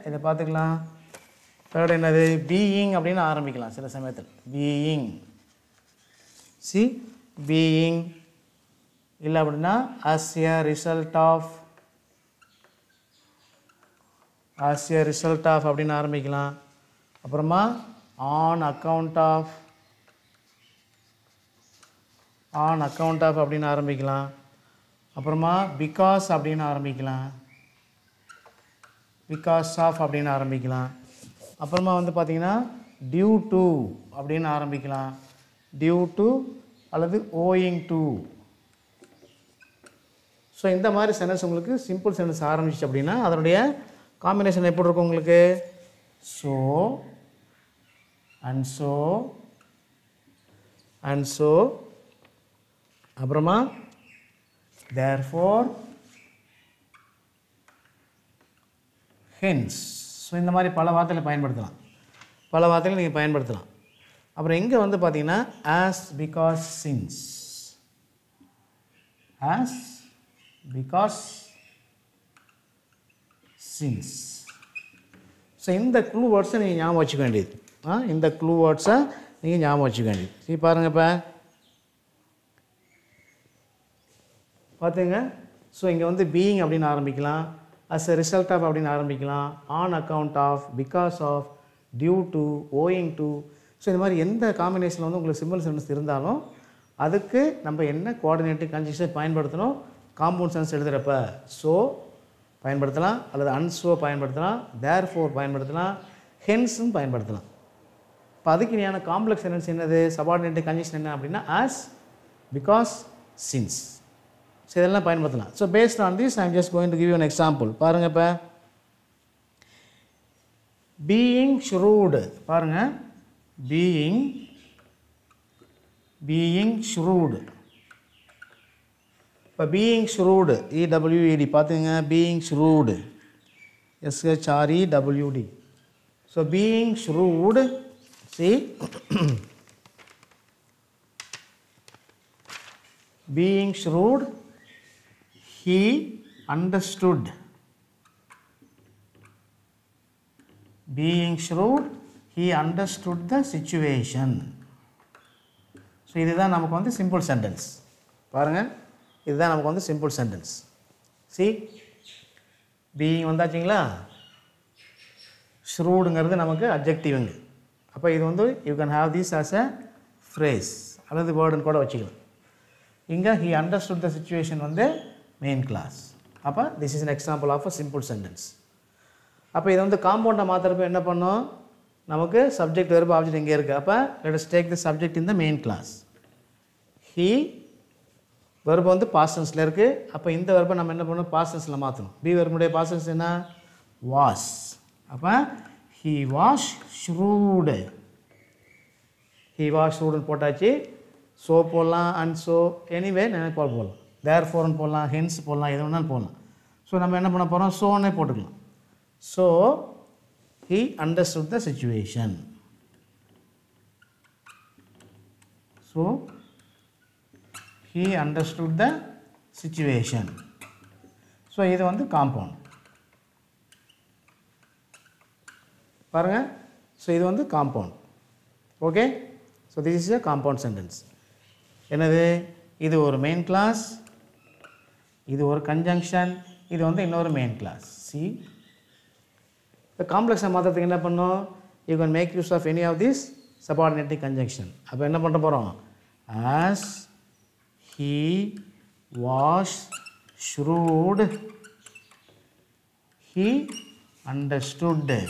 இதை பார்த்துக்கலாம். தேர்ட் என்னது? பீயிங் அப்படின்னு ஆரம்பிக்கலாம் சில சமயத்தில். பீயிங், சி பீயிங், இல்லை அப்படின்னா as a result of அப்படின்னு ஆரம்பிக்கலாம். அப்புறமா on account of அப்படின்னு ஆரம்பிக்கலாம். அப்புறமா because அப்படின்னு ஆரம்பிக்கலாம். அப்புறமா வந்து பார்த்தீங்கன்னா due to அப்படின்னு ஆரம்பிக்கலாம். due to அல்லது owing to. ஸோ இந்த மாதிரி சென்டென்ஸ் உங்களுக்கு சிம்பிள் சென்டென்ஸ் ஆரம்பிச்சு அப்படின்னா அதனுடைய காம்பினேஷன் எப்படி இருக்கும் உங்களுக்கு? ஸோ அண்ட் ஸோ அப்புறமா therefore, hence. ஸோ இந்த மாதிரி பல வார்த்தைகளை நீங்கள் பயன்படுத்தலாம். அப்புறம் இங்கே வந்து பார்த்தீங்கன்னா as, because, since. ஸோ இந்த க்ளூ வேர்ட்ஸை நீங்கள் ஞாபகம் வச்சுக்க வேண்டியது. இந்த க்ளூ வேர்ட்ஸை நீங்கள் ஞாபகம் வச்சுக்க வேண்டியது. சரி பாருங்கள், இப்போ பார்த்துங்க. ஸோ இங்கே வந்து பீயிங் அப்படின்னு ஆரம்பிக்கலாம், as a result of அப்படின்னு ஆரம்பிக்கலாம், on account of, because of, due to, owing to. So இந்த மாதிரி எந்த காம்பினேஷனில் வந்து உங்களுக்கு சிம்பிள் சென்டென்ஸ் இருந்தாலும் அதுக்கு நம்ம என்ன கோஆர்டினேட்டிங் கன்ஜங்ஷன் பயன்படுத்தணும்? காம்பவுண்ட் சென்டென்ஸ் எழுதுகிறப்ப ஸோ பயன்படுத்தலாம், அல்லது அன்ஸோ பயன்படுத்தலாம், therefore பயன்படுத்தலாம், ஹென்ஸும் பயன்படுத்தலாம். இப்போ அதுக்கு இணையான காம்ப்ளெக்ஸ் சென்டென்ஸ் என்னது? சபார்டினேட்டிங் கன்ஜங்ஷன் என்ன அப்படின்னா as, because, since. ஸோ இதெல்லாம் பயன்படுத்தலாம். So based on this I am just going to give you an example. பாருங்கள், இப்போ பீயிங் shrewd, பாருங்கள், பீயிங் shrewd. இப்போ பீயிங் shrewd, EWED பார்த்துங்க, being shrewd, SHREWD. So being shrewd, See, being shrewd, he understood. Being shrewd, he understood the situation. So இதுதான் நமக்கு வந்து simple sentence. பாருங்க, இதுதான் நமக்கு வந்து simple sentence. See, being வந்தாச்சுங்களா? shrewdங்கிறது நமக்கு adjectiveங்க. அப்போ இது வந்து you can have this as a phrase அல்லது wordன்னு கூட வச்சுக்கலாம். இங்க he understood the situation வந்து main class. அப்போ this is an example of a simple sentence. அப்போ இது வந்து காம்பவுண்டை மாற்றுறப்ப என்ன பண்ணோம், நமக்கு சப்ஜெக்ட் வெர்ப் ஆப்ஜெக்ட் இங்கே இருக்குது. அப்போ let us take the subject in the main class. he verb வந்து past tenseல இருக்குது. அப்போ இந்த வெர்பை நம்ம என்ன பண்ணணும், past tenseல மாற்றணும். be வெர்புடைய past tense என்ன, was. அப்போ he was shrewd. he was shrewd போட்டாச்சு. so போடலாம், and so anyway என்ன போடலாம், therefore போடலாம், hence போடலாம், எது வேணாலும் போடலாம். ஸோ நம்ம என்ன பண்ண போகிறோம், soன்னே போட்டுக்கலாம். So he understood the situation. So he understood the situation. So இது வந்து compound. பாருங்க, so இது வந்து compound. Okay, so this is a compound sentence. என்னது, இது ஒரு main class, இது ஒரு conjunction, இது வந்து இன்னொரு main class. See, the complex மாற்றத்துக்கு என்ன பண்ணோம், you can make use of any of these subordinating conjunction. அப்போ என்ன பண்ண போகிறோம், as he was shrewd, he understood the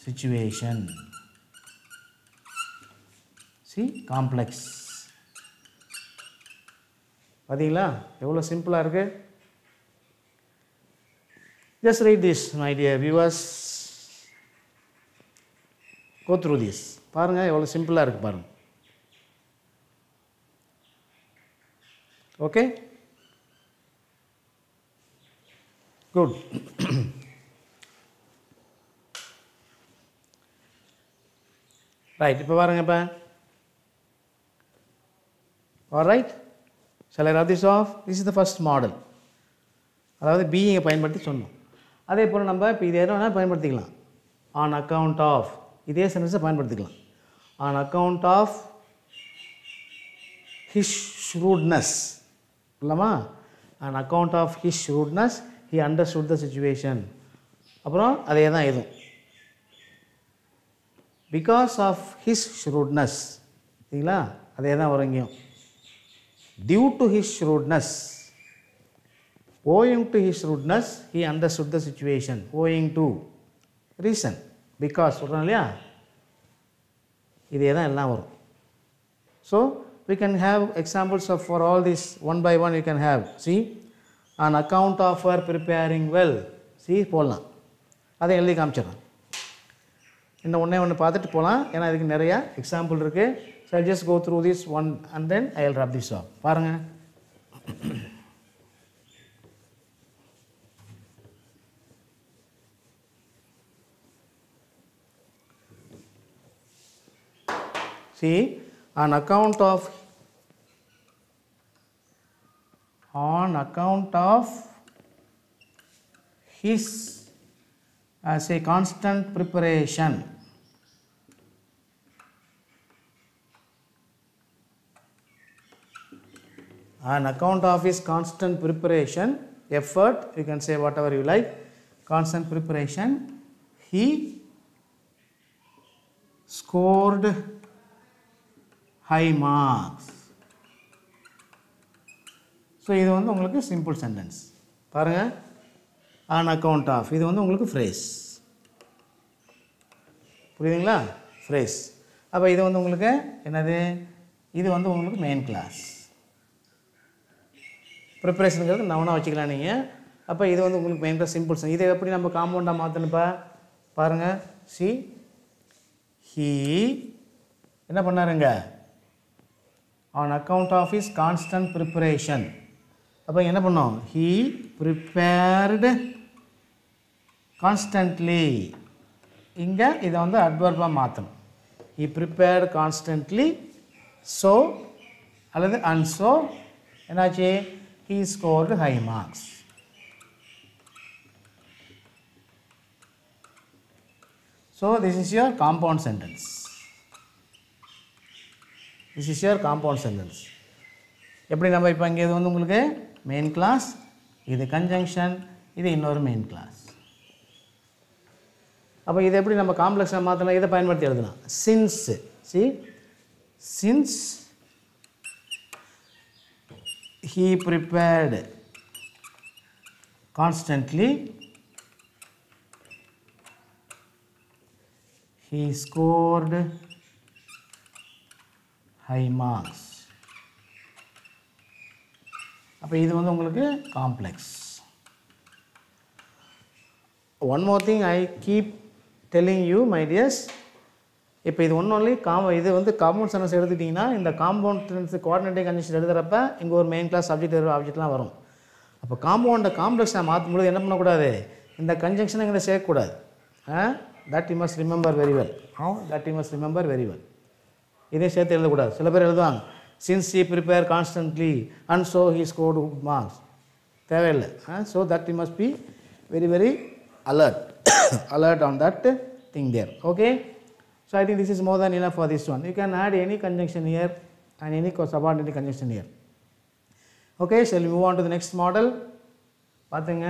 situation. See, complex. பார்த்தீங்களா எவ்வளோ சிம்பிளாக இருக்குது. Just read this, my dear viewers. Go through this. பாருங்க எவ்வளோ சிம்பிளாக இருக்குது பாருங்க. Okay, good. ரைட், இப்போ பாருங்க. இப்போ alright, shall I rub this off? This is the first model. அதாவது பீயிங்கை பயன்படுத்தி சொன்னோம். அதே போல் நம்ம இப்போ இது எது வேணால் பயன்படுத்திக்கலாம். ஆன் அக்கவுண்ட் ஆஃப், இதே சென்டென்ஸை பயன்படுத்திக்கலாம். On account of his shrewdness இல்லைம்மா, on account of his shrewdness he understood the situation. அப்புறம் அதே தான் எதுவும் பிகாஸ் ஆஃப் ஹிஸ் ஷ்ரூட்னஸ், சரிங்களா, அதே தான் வரும் இங்கேயும். Due to his shrewdness, owing to his shrewdness he understood the situation. owing to reason, because சொல்கிறோம் இல்லையா, இதே தான் எல்லாம் வரும். So we can have examples of for all this one by one. You can have, see, on account of her preparing well. See, போடலாம், அதை எழுதி காமிச்சிடறேன். இன்னும் ஒன்று பார்த்துட்டு போகலாம், ஏன்னா இதுக்கு நிறையா எக்ஸாம்பிள் இருக்குது. So I'll just go through this one and then I'll wrap this up. பாருங்கள், see, on account of his as a constant preparation, on account of his constant preparation, effort, you can say whatever you like, constant preparation, he scored high marks. So இது வந்து உங்களுக்கு simple sentence. பாருங்கள், on account of, இது வந்து உங்களுக்கு phrase. புரியுதுங்களா, phrase. அப்போ இது வந்து உங்களுக்கு என்னது, இது வந்து உங்களுக்கு மெயின் கிளாஸ். ப்ரிப்பரேஷனுங்கிறது நவுனாக வச்சுக்கலாம் நீங்கள். அப்போ இது வந்து உங்களுக்கு மெயின் கிளாஸ் சிம்பிள் சென்டென்ஸ். இதை எப்படி நம்ம காம்பவுண்டாக மாற்றணுப்பா, பாருங்கள். சி, ஹீ என்ன பண்ணாருங்க, on account of his constant preparation. அப்போ என்ன பண்ணோம், he prepared கான்ஸ்டன்ட்லி இங்கே இதை வந்து அட்வர்பாக மாற்றணும். he prepared constantly so அல்லது and so என்னாச்சு he scored high marks. So this is your compound sentence. This is your compound sentence. எப்படி நம்ம இப்போ இங்கே இது வந்து உங்களுக்கு மெயின் கிளாஸ், இது கன்ஜங்ஷன், இது இன்னொரு மெயின் கிளாஸ். அப்போ இதை எப்படி நம்ம காம்ப்ளெக்ஸாக மாற்றலாம், இதை பயன்படுத்தி எழுதலாம். Since since he prepared constantly he scored high marks. அப்போ இது வந்து உங்களுக்கு complex. One more thing I keep telling you my tears, இப்போ இது ஒன்லி இது வந்து காம்பவுண்ட் சென்டென்ஸ் எடுத்துக்கிட்டிங்கன்னா இந்த காம்பவுண்ட் சென்டென்ஸ் கோஆர்டினேட்டிங் கண்டிஷன் எழுதுகிறப்ப இங்கே ஒரு மெயின் கிளாஸ் சப்ஜெக்ட் ஆப்ஜெக்ட்லாம் வரும். அப்போ காம்பவுண்டை காம்ப்ளெக்ஸாக மாற்றும்போது என்ன பண்ணக்கூடாது, இந்த கன்ஜங்ஷனை இங்கே சேர்க்கக்கூடாது. that you must remember very well. that you must remember very well. இதே சேர்த்து எழுதக்கூடாது. சில பேர் எழுதுவாங்க since he prepared constantly and so he scored good marks. தேவையில்லை. So that you must be very very alert alert on that thing there. Okay, so I think this is more than enough for this one. You can add any conjunction here and any subordinate conjunction here. Okay, shall we move on to the next model? பாத்துங்க.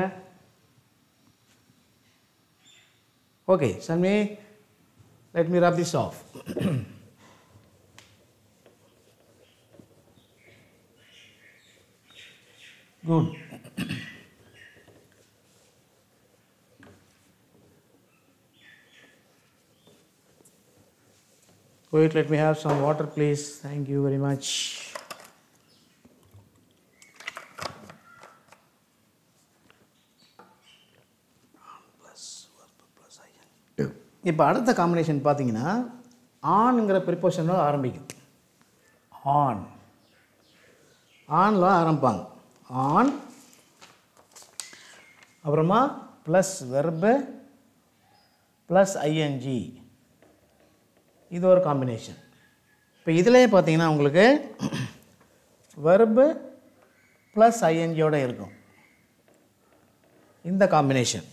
Okay, let me rub this off. Good. Wait, let me have some water please. Thank you very much. இப்போ அடுத்த combination பார்த்தீங்கன்னா ஆன்ங்கிற ப்ரிப்போஷனோட ஆரம்பிக்கும். ஆன்ல ஆரம்பிப்பாங்க. On அப்புறமா plus verb plus ING, இது ஒரு காம்பினேஷன். இப்போ இதிலே பார்த்தீங்கன்னா உங்களுக்கு வெர்பு ப்ளஸ் ஐஎன்ஜியோட இருக்கும் இந்த காம்பினேஷன்.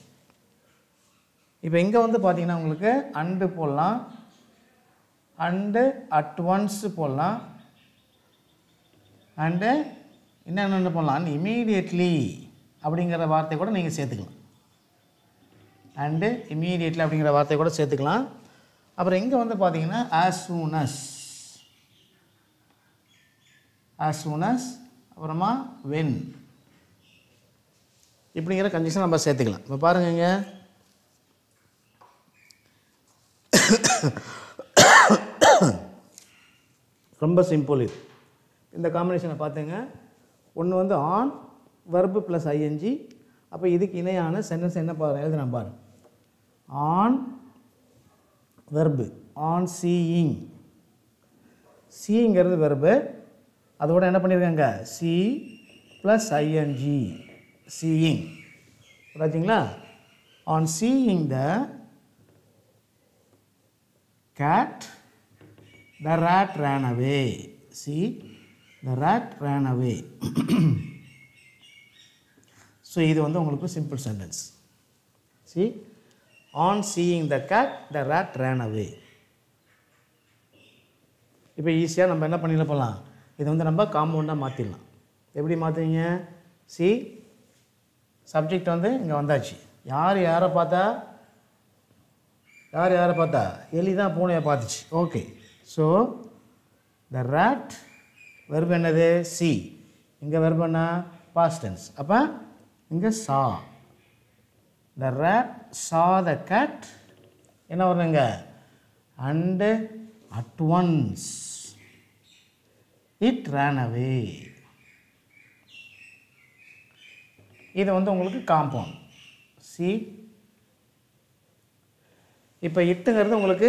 இப்போ இங்கே வந்து பார்த்தீங்கன்னா உங்களுக்கு அண்டு போடலாம், அண்டு அட் ஒன்ஸ் போடலாம், அண்டு என்னென்ன போடலாம், இமீடியட்லி அப்படிங்கிற வார்த்தை கூட நீங்கள் சேர்த்துக்கலாம். அண்டு இமீடியட்லி அப்படிங்கிற வார்த்தை கூட சேர்த்துக்கலாம். அப்புறம் இங்கே வந்து பார்த்தீங்கன்னா as soon as அப்புறமா when இப்படிங்கிற கண்டிஷன் நம்ம சேர்த்துக்கலாம். இப்போ பாருங்க இங்கே ரொம்ப சிம்பிள். இது இந்த காம்பினேஷனை பார்த்துங்க. ஒன்று வந்து ஆன் வெர்பு ப்ளஸ் ஐஎன்ஜி. அப்போ இதுக்கு இணையான சென்டென்ஸ் என்ன எழுதுனா பாரு. ஆன் வெர்பு ஆன் சீயிங், சீங்கிறது வெர்பு, அதோட என்ன பண்ணியிருக்காங்க சி ப்ளஸ் ஐஎன்ஜி சீயிங். பார்த்தீங்களா, on seeing the cat the rat ran away. See, the rat ran away. So இது வந்து உங்களுக்கு simple sentence. See, on seeing the cat the rat ran away. இப்போ ஈஸியாக நம்ம என்ன பண்ணிடலாம் போகலாம், இது வந்து நம்ம காம்பவுண்டாக மாற்றிடலாம். எப்படி மாற்றுவீங்க, சி சப்ஜெக்ட் வந்து இங்கே வந்தாச்சு. யாரை பார்த்தா எலி தான் பூனையை பார்த்துச்சு. Okay, so the rate verb என்னது சி, இங்கே வெர்பு என்ன பாஸ்ட் டென்ஸ். அப்போ இங்கே சா, த ரேட் சா த கேட் என்ன வருதுங்க அண்டு அட் ஒன்ஸ் இட் ரேன் அவே. இது வந்து உங்களுக்கு காம்பவுண்ட். சி இப்போ இட்டுங்கிறது உங்களுக்கு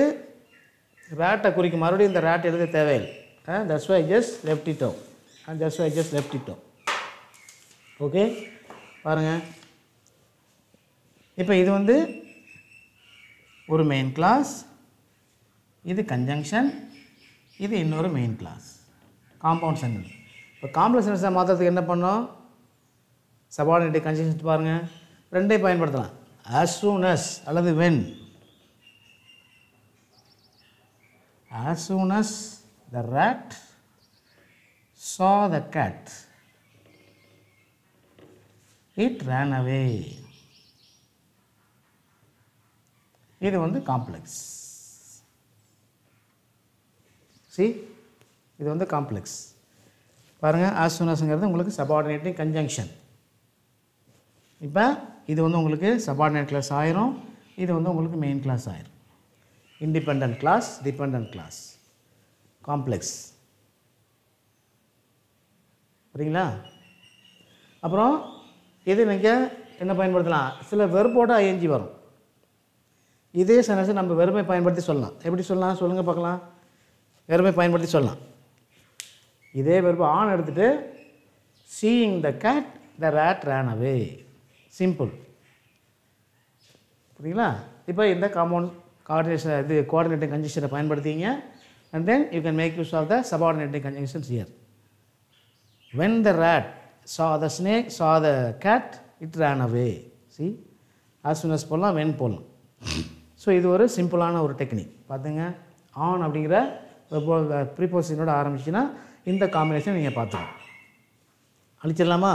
ரேட்டை குறிக்கும். மறுபடியும் இந்த ரேட் எழுத தேவையில்லை. That's why I just left it out and that's why I just left it out. Okay, பாருங்கள் இப்போ இது வந்து ஒரு மெயின் கிளாஸ், இது கன்ஜங்ஷன், இது இன்னொரு மெயின் கிளாஸ். Compound sentence. இப்போ காம்ப்ளெக்ஸ் சென்டென்ஸை மாற்றுறதுக்கு என்ன பண்ணோம்? சபார்டினேட் கன்ஜங்ஷன் பாருங்கள், ரெண்டையும் பயன்படுத்தலாம். as soon as அல்லது when. as soon as the rat saw the cat, it ran away. இது வந்து காம்ப்ளெக்ஸ். see, இது வந்து காம்ப்ளெக்ஸ். பாருங்கள், as soon asங்கிறது உங்களுக்கு சபார்டினேட்டிங் கன்ஜங்ஷன். இப்போ இது வந்து உங்களுக்கு சபார்டினேட் கிளாஸ் ஆயிரும், இது வந்து உங்களுக்கு மெயின் கிளாஸ் ஆயிரும். Independent class, dependent class, complex. சரிங்களா? அப்புறம் இது நீங்கள் என்ன பயன்படுத்தலாம்? சில வெர்போட ஐஎன்ஜி வரும். இதே சென்டென்ஸை நம்ம வெறுமை பயன்படுத்தி சொல்லலாம். எப்படி சொல்லலாம் சொல்லுங்கள் பார்க்கலாம்? வெறுமை பயன்படுத்தி சொல்லலாம். இதே வெறுப்பு ஆன் எடுத்துகிட்டு seeing the cat, the rat ran away. Simple. புரியுங்களா? இப்போ இந்த கோஆர்டினேஷன் இது coordinating கன்ஜங்ஷனை பயன்படுத்திங்க. and then you can make use of the subordinating conjunctions here. when the rat saw the snake, saw the cat, it ran away. see, as soon as போடலாம், when போடலாம். So இது ஒரு சிம்பிளான ஒரு technique. பார்த்துங்க, on அப்படிங்கிற ப்ரீபோசிஷனோட ஆரம்பிச்சுன்னா இந்த combination நீங்கள் பார்த்துக்கலாம். அழிச்சிடலாமா?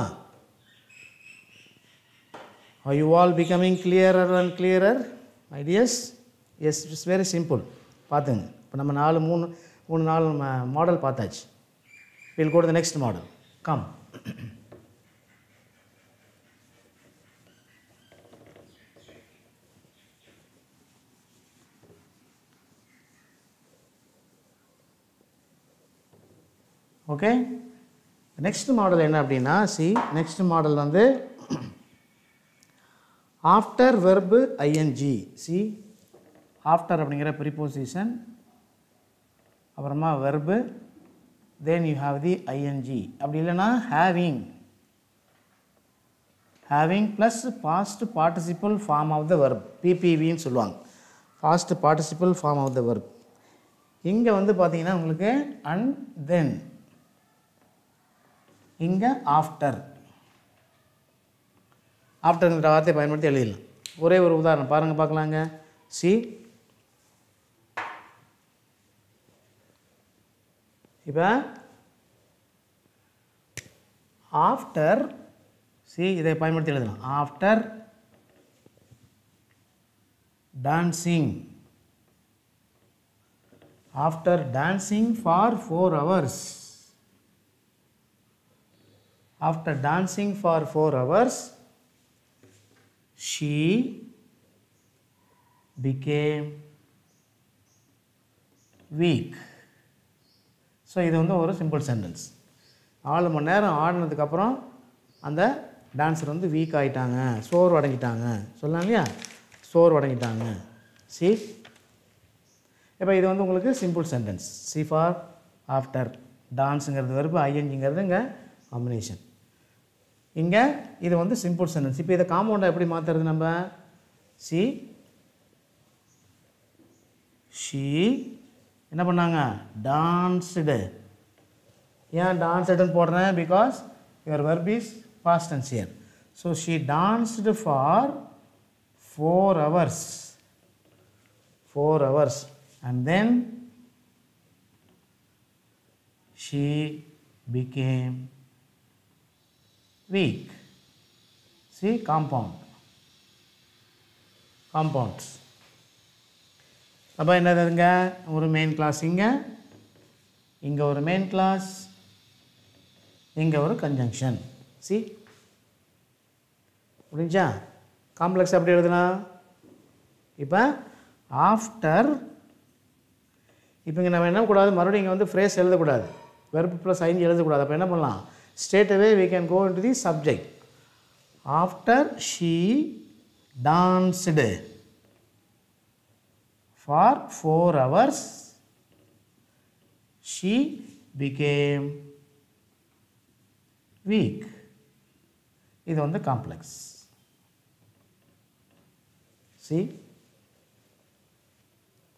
Are you all becoming clearer and clearer ideas? Yes, it's very simple. பார்த்துங்க, இப்போ நம்ம 4 மாடல் பார்த்தாச்சு. we'll go to the next model. come. ஓகே, நெக்ஸ்ட் மாடல் என்ன அப்படின்னா, நெக்ஸ்ட் மாடல் வந்து ஆஃப்டர் வெர்பு ஐஎன்ஜி. ஆஃப்டர் அப்படிங்கிற ப்ரிபோசிஷன், அப்புறமா verb, then you have the ING. அப்படி இல்லைன்னா having plus past participle form of the verb, பிபிவின்னு சொல்லுவாங்க. Past participle form of the verb. இங்கே வந்து பார்த்தீங்கன்னா உங்களுக்கு அண்ட் தென், இங்கே ஆஃப்டர். ஆஃப்டர்ங்கிற வார்த்தையை பயன்படுத்தி எழுதிடலாம். ஒரே ஒரு உதாரணம் பாருங்கள் பார்க்கலாங்க. இப்போ ஆஃப்டர், இதை பயன்படுத்தி எழுதலாம். After dancing, after dancing for 4 hours, after dancing for 4 hours, she became weak. So இது வந்து ஒரு சிம்பிள் சென்டென்ஸ். 4 மணி நேரம் ஆடினதுக்கப்புறம் அந்த டான்ஸர் வந்து வீக் ஆகிட்டாங்க, சோர்வு அடங்கிட்டாங்க சொல்லலாம் இல்லையா? சோர்வு அடங்கிட்டாங்க. இப்போ இது வந்து உங்களுக்கு சிம்பிள் சென்டென்ஸ். ஃபார் ஆஃப்டர், டான்ஸுங்கிறது வெறுப்பு, ஐஎன்ஜிங்கிறது இங்கே காம்பினேஷன். இங்கே இது வந்து சிம்பிள் சென்டென்ஸ். இப்போ இதை காம்பவுண்டை எப்படி மாற்றுறது? நம்ம ஷீ என்ன பண்ணாங்க? டான்ஸ்டு. ஏன் டான்ஸ்டுன்னு போடுறேன்? Because your verb is past tense here. So she danced for 4 hours. 4 hours. And then she became weak. compounds. அப்போ என்னதுங்க? ஒரு மெயின் கிளாஸ், இங்கே ஒரு மெயின் கிளாஸ், இங்கே ஒரு கன்ஜங்ஷன். புரிஞ்சா? காம்ப்ளெக்ஸ் எப்படி எழுதலாம்? இப்போ ஆஃப்டர், இப்போ இங்கே நம்ம என்ன கூடாது, மறுபடியும் இங்கே வந்து ஃப்ரேஸ் எழுதக்கூடாது, வெர்ப் ப்ளஸ் ஐஎன்ஜி எழுதக்கூடாது. அப்போ என்ன பண்ணலாம்? straight away we can go into the subject. After she danced for 4 hours, she became weak. இது வந்து காம்ப்ளெக்ஸ். see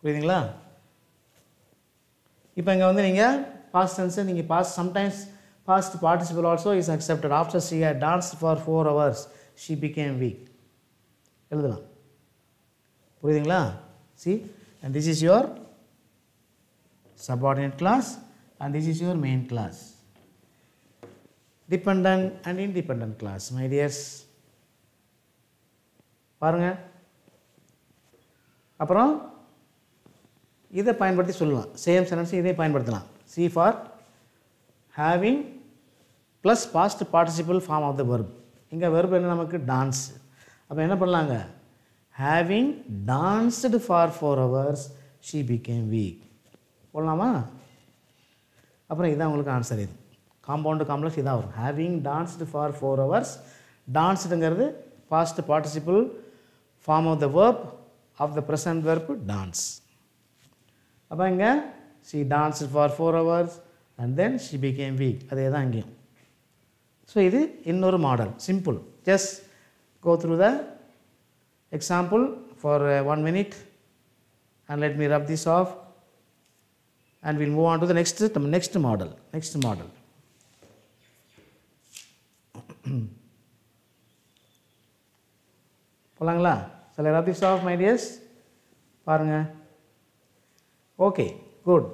புரியுதுங்களா? இப்போ இங்கே வந்து நீங்கள் பாஸ்ட் டென்ஸை நீங்கள் sometimes past participle also is accepted. After she had danced for 4 hours she became weak. எழுதலாம். புரியுதுங்களா? see, and this is your subordinate class and this is your main class. Dependent and independent class, my dears. பாருங்க. அப்புறம் இதை பயன்படுத்தி சொல்லலாம். Same sentence இதை பயன்படுத்தலாம். see for having plus past participle form of the verb. இங்கே verb என்ன நமக்கு டான்ஸ். அப்போ என்ன பண்ணலாங்க? having danced for 4 hours she became weak. போடலாமா? அப்புறம் இதான் உங்களுக்கு ஆன்சர். இது காம்பவுண்டு காம்ப்ளெக்ஸ் இதான் வரும். having danced for 4 hours. டான்ஸ்டுங்கிறது past participle form of the verb of the present verb dance. அப்போ இங்கே she danced for 4 hours and then she became weak. அதே தான் இங்கேயும். ஸோ இது இன்னொரு model. Simple. Just go through the example for 1 minute and let me rub this off and we'll move on to the next model. போலாங்களா? shall I rub this off, my dears? பாருங்க. okay, good.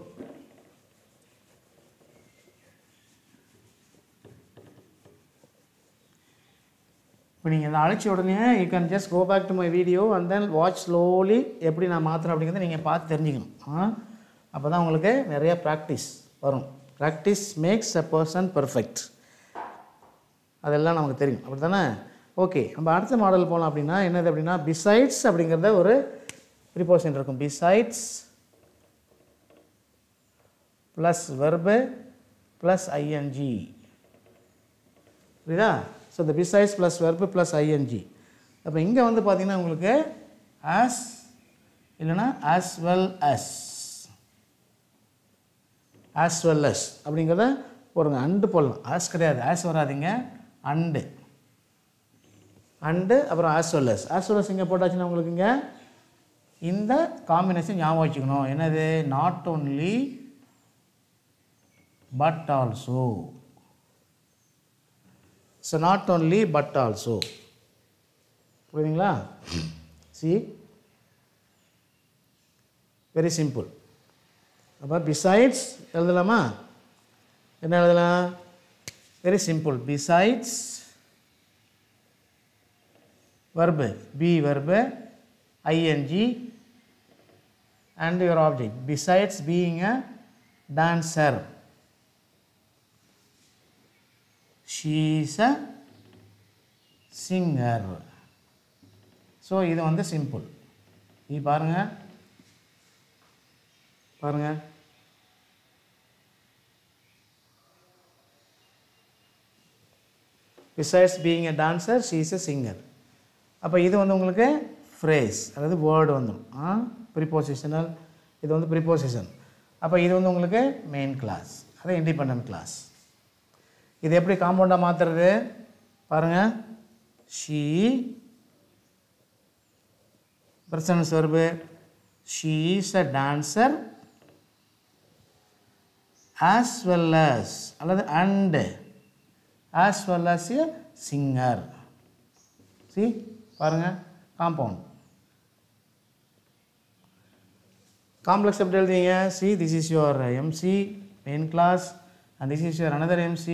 இப்போ நீங்கள் இதை அழைச்ச உடனே you can just go back to my video and then watch slowly எப்படி நான் மாற்றுறேன் அப்படிங்கிறத நீங்கள் பார்த்து தெரிஞ்சுக்கணும். அப்போ தான் உங்களுக்கு நிறைய ப்ராக்டிஸ் வரும். Practice makes a person perfect. அதெல்லாம் நமக்கு தெரியும். அப்படி தானே? ஓகே, நம்ம அடுத்த மாடல் போகலாம். அப்படின்னா என்னது அப்படின்னா பிசைட்ஸ் அப்படிங்கிறத ஒரு ப்ரிபோசிஷன் இருக்கும். Besides plus verb plus ING. புரியுதா? So the besides plus verb plus ing. அப்போ இங்கே வந்து பார்த்தீங்கன்னா உங்களுக்கு as இல்லைன்னா as well as அப்படிங்கிறத போடுங்க. அண்டு போடலாம். as கிடையாது, as வராதிங்க. அண்டு அப்புறம் as well as இங்கே போட்டாச்சுன்னா உங்களுக்கு இங்கே இந்த காம்பினேஷன் ஞாபகம் வச்சுக்கணும். என்னது? Not only but also. So not only but also. புரியுதுங்களா? see, very simple. அப்போ besides எழுதலாமா? என்ன எழுதலாம்? very simple. besides verb, be verb, ing and your object. Besides being a dancer, she is a singer. So இது வந்து simple. இது பாருங்க. besides being a dancer she is a singer. அப்போ இது வந்து உங்களுக்கு ஃப்ரேஸ், அதாவது வேர்டு வந்துடும். ப்ரிப்போசிஷனல், இது வந்து ப்ரிப்போசிஷன். அப்போ இது வந்து உங்களுக்கு மெயின் கிளாஸ், அது இண்டிபெண்டன்ட் கிளாஸ். இது எப்படி காம்பவுண்டாக மாற்றுறது பாருங்கள். she present verb, she is a dancer as well as அல்லது and as well as a singer. see பாருங்கள் காம்பவுண்ட். காம்ப்ளெக்ஸ் எப்படி எழுதுவீங்க? see, this is your MC main class and this is your another MC.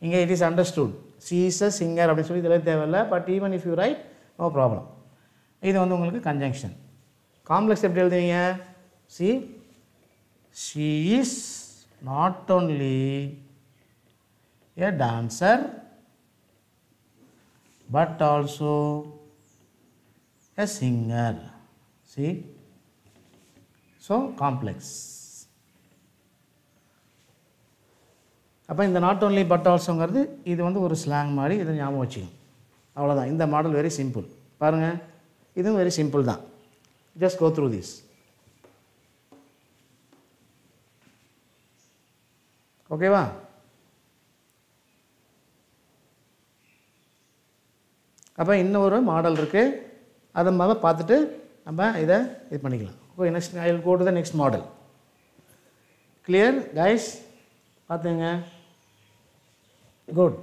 இங்கே it is understood. she is a singer அப்படின்னு சொல்லி இதெல்லாம் தேவையில்லை. But even if you write no problem. இது வந்து உங்களுக்கு கன்ஜங்ஷன். காம்ப்ளெக்ஸ் எப்படி எழுதுவீங்க? see, she is not only a dancer but also a singer. see, so complex. அப்போ இந்த நாட் ஓன்லி பட் ஆல்சோங்கிறது இது வந்து ஒரு ஸ்லாங் மாதிரி, இதை ஞாபகம் வச்சுக்கணும். அவ்வளோதான். இந்த மாடல் வெரி சிம்பிள். பாருங்கள், இதுவும் வெரி சிம்பிள் தான். Just go through this. ஓகேவா? அப்போ இன்னொரு மாடல் இருக்குது. அதை நம்ம பார்த்துட்டு நம்ம இதை இது பண்ணிக்கலாம். Okay, next I will go to the next model. Clear guys? பார்த்துங்க. குட்.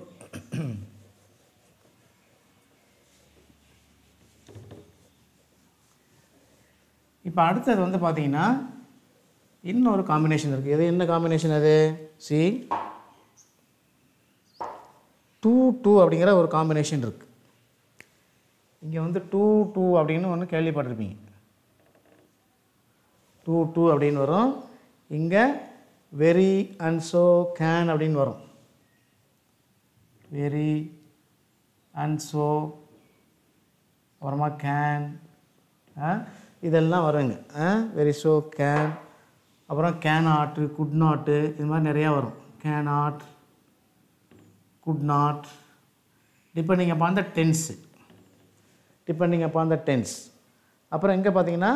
இப்போ அடுத்தது வந்து பார்த்தீங்கன்னா இன்னொரு காம்பினேஷன் இருக்குது. இது என்ன காம்பினேஷன்? அது சி 2 அப்படிங்கிற ஒரு காம்பினேஷன் இருக்குது. இங்கே வந்து 2 அப்படின்னு ஒன்று கேள்விப்பட்டிருப்பீங்க. 2 அப்படின்னு வரும். இங்கே வெரி அண்ட் ஸோ கேன் அப்படின்னு வரும். வெரி அண்ட் ஸோ அப்புறமா கேன் இதெல்லாம் வருங்க. வெரி ஸோ கேன், அப்புறம் கேன் நாட்டு, குட் நாட்டு, இது மாதிரி நிறையா வரும். Can not, could not, depending upon the tense. Depending upon the tense. அப்புறம் எங்கே பார்த்தீங்கன்னா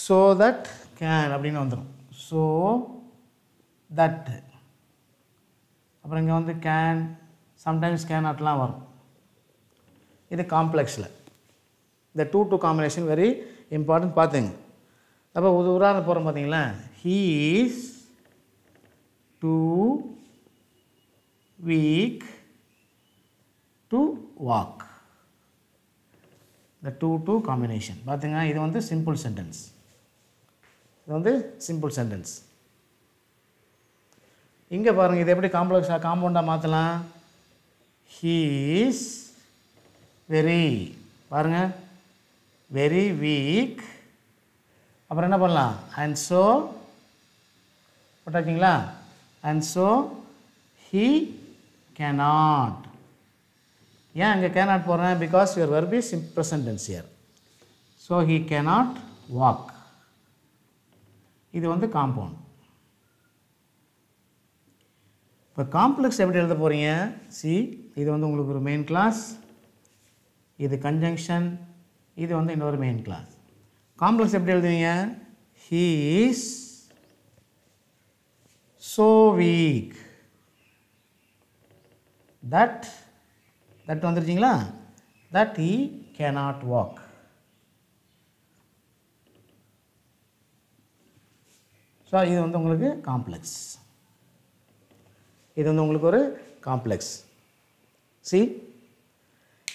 ஸோ தட் கேன் அப்படின்னு வந்துடும். So that. அப்புறம் இங்கே வந்து கேன், சம்டைம்ஸ் கேன் நாட்லாம் வரும். இது காம்ப்ளெக்ஸில் இந்த 2 காம்பினேஷன் வெரி இம்பார்ட்டன்ட். பார்த்துங்க. அப்போ ஒரு உதாரணம் போகிறோம் பார்த்தீங்களா? He is too weak to walk. இந்த 2 காம்பினேஷன் பார்த்துங்க. இது வந்து சிம்பிள் சென்டென்ஸ். இது வந்து சிம்பிள் சென்டென்ஸ். இங்கே பாருங்கள், இது எப்படி காம்ப்ளெக்ஸாக காம்பவுண்டாக மாற்றலாம்? ஹீ இஸ் வெரி, பாருங்கள், வெரி வீக். அப்புறம் என்ன பண்ணலாம்? அண்ட் ஸோ போட்டாச்சிங்களா? And so he cannot. ஏன் அங்கே கேனாட் போடுறேன்? Because your verb is present tense here. So he cannot walk. இது வந்து காம்பவுண்ட். இப்போ காம்ப்ளெக்ஸ் எப்படி எழுத போகிறீங்க? சி, இது வந்து உங்களுக்கு ஒரு மெயின் கிளாஸ், இது கன்ஜங்ஷன், இது வந்து இன்னொரு மெயின் கிளாஸ். காம்ப்ளெக்ஸ் எப்படி எழுதுவீங்க? He is so weak that வந்துருச்சிங்களா? That he cannot walk. So இது வந்து உங்களுக்கு காம்ப்ளெக்ஸ். இது வந்து உங்களுக்கு ஒரு காம்ப்ளெக்ஸ். சி,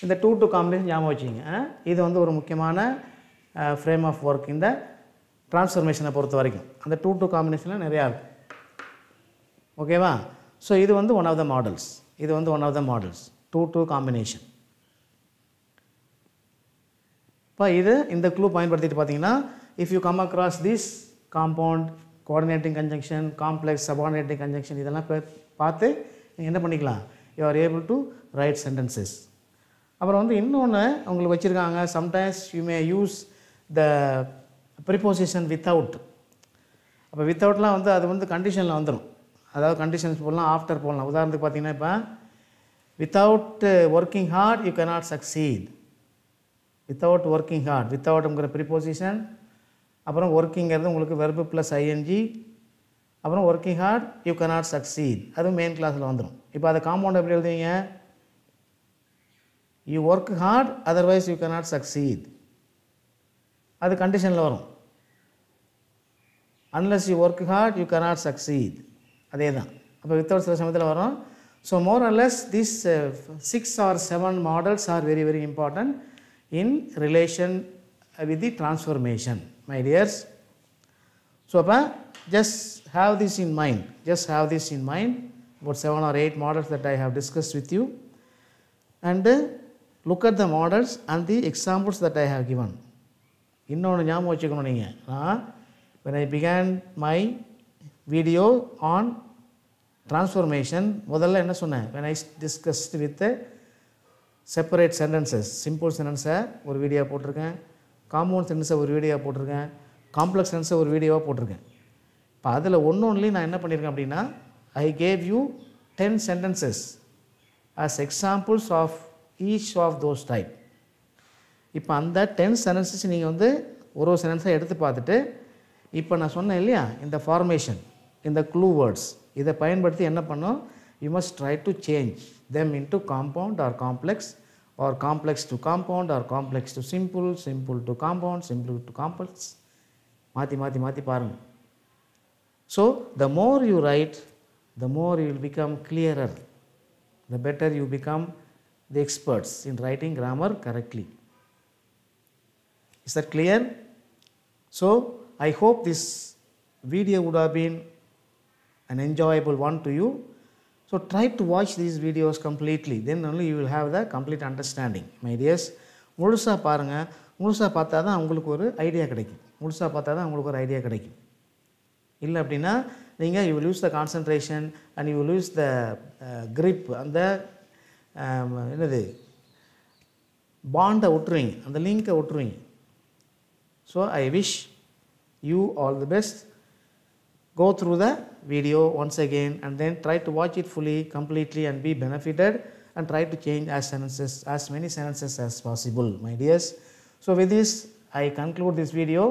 இந்த 2 காம்பினேஷன் ஞாபகம் வச்சுங்க. இது வந்து ஒரு முக்கியமான ஃப்ரேம் ஆஃப் ஒர்க் இந்த ட்ரான்ஸ்ஃபர்மேஷனை பொறுத்த வரைக்கும். அந்த 2 காம்பினேஷனில் நிறையா இருக்கும். ஓகேவா? ஸோ இது வந்து ஒன் ஆஃப் த மாடல்ஸ். இது வந்து one of the models 2 combination. இப்போ இது இந்த க்ளூ பயன்படுத்திட்டு பார்த்தீங்கன்னா, if you come across this compound, coordinating conjunction, complex, subordinating conjunction, இதெல்லாம் பார்த்து நீங்கள் என்ன பண்ணிக்கலாம்? You are able to write sentences. அப்புறம் வந்து இன்னொன்று உங்களுக்கு வச்சுருக்காங்க, sometimes you may use the preposition without. அப்போ வித்தவுட்லாம் வந்து அது வந்து கண்டிஷனில் வந்துடும். அதாவது கண்டிஷன்ஸ் போடலாம், ஆஃப்டர் போடலாம். உதாரணத்துக்கு பார்த்தீங்கன்னா, இப்போ without working hard you cannot succeed. Without working hard, வித்தவுட்ங்கிற ப்ரிப்போசிஷன், அப்புறம் ஒர்க்கிங்கிறது உங்களுக்கு வெர்பு ப்ளஸ் ஐஎன்ஜி, அப்புறம் working hard you cannot succeed, அதுவும் மெயின் கிளாஸில் வந்துடும். இப்போ அதை காம்பவுண்ட் எப்படி எழுதுவீங்க? You work hard otherwise you cannot succeed. அது கண்டிஷனில் வரும். unless you work hard you cannot succeed. அதே தான். அப்போ வித்தவுட் சில சமயத்தில் வரும். So more or less this 6 or 7 models are very very important in relation with the transformation, my tears. So அப்போ just have this in mind. Just have this in mind, about 7 or 8 models that I have discussed with you, and look at the models and the examples that I have given. இன்னொன்று ஞாபகம் வச்சுக்கணும். நீங்கள் when I began my video on transformation, முதல்ல என்ன சொன்னேன்? when I discussed with the separate sentences, simple sentence ஒரு video போட்டிருக்கேன், compound சென்டென்ஸை ஒரு வீடியோ போட்டிருக்கேன், காம்ப்ளெக்ஸ் சென்டென்ஸை ஒரு வீடியோவாக போட்டிருக்கேன். இப்போ அதில் ஒன்றுலேயும் நான் என்ன பண்ணியிருக்கேன் அப்படின்னா, I gave you 10 sentences as examples of each of those type. இப்போ அந்த 10 sentences நீங்கள் வந்து ஒரு சென்டென்ஸை எடுத்து பார்த்துட்டு, இப்போ நான் சொன்னேன் இல்லையா, இந்த ஃபார்மேஷன், இந்த க்ளூ வேர்ட்ஸ், இதை பயன்படுத்தி என்ன பண்ணோம்? You must try to change them into compound or complex or complex to compound or complex to simple, simple to compound, simple to complex. Mati paranga. So the more you write, the more you will become clearer, the better you become the experts in writing grammar correctly. Is that clear? So I hope this video would have been an enjoyable one to you. So try to watch these videos completely, then only you will have the complete understanding. My dears, முழுசா பாருங்க. முழுசா பார்த்தா தான் உங்களுக்கு ஒரு idea கிடைக்கும். முழுசா பார்த்தா தான் உங்களுக்கு ஒரு ஐடியா கிடைக்கும். இல்லை அப்படின்னா நீங்கள் you will lose the concentration and you will lose the grip, அந்த என்னது பாண்டை விட்டுருவீங்க, அந்த லிங்கை விட்டுருவீங்க. So I wish you all the best. Go through the video once again and then try to watch it fully, completely and be benefited, and try to change as many sentences as possible, my dears. So with this I conclude this video,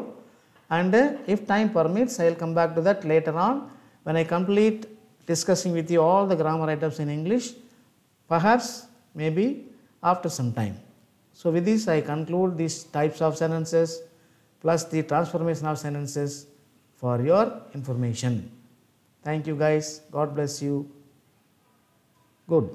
and if time permits I will come back to that later on when I complete discussing with you all the grammar items in English, perhaps maybe after some time. So with this I conclude these types of sentences plus the transformation of sentences for your information. Thank you guys. God bless you. Good.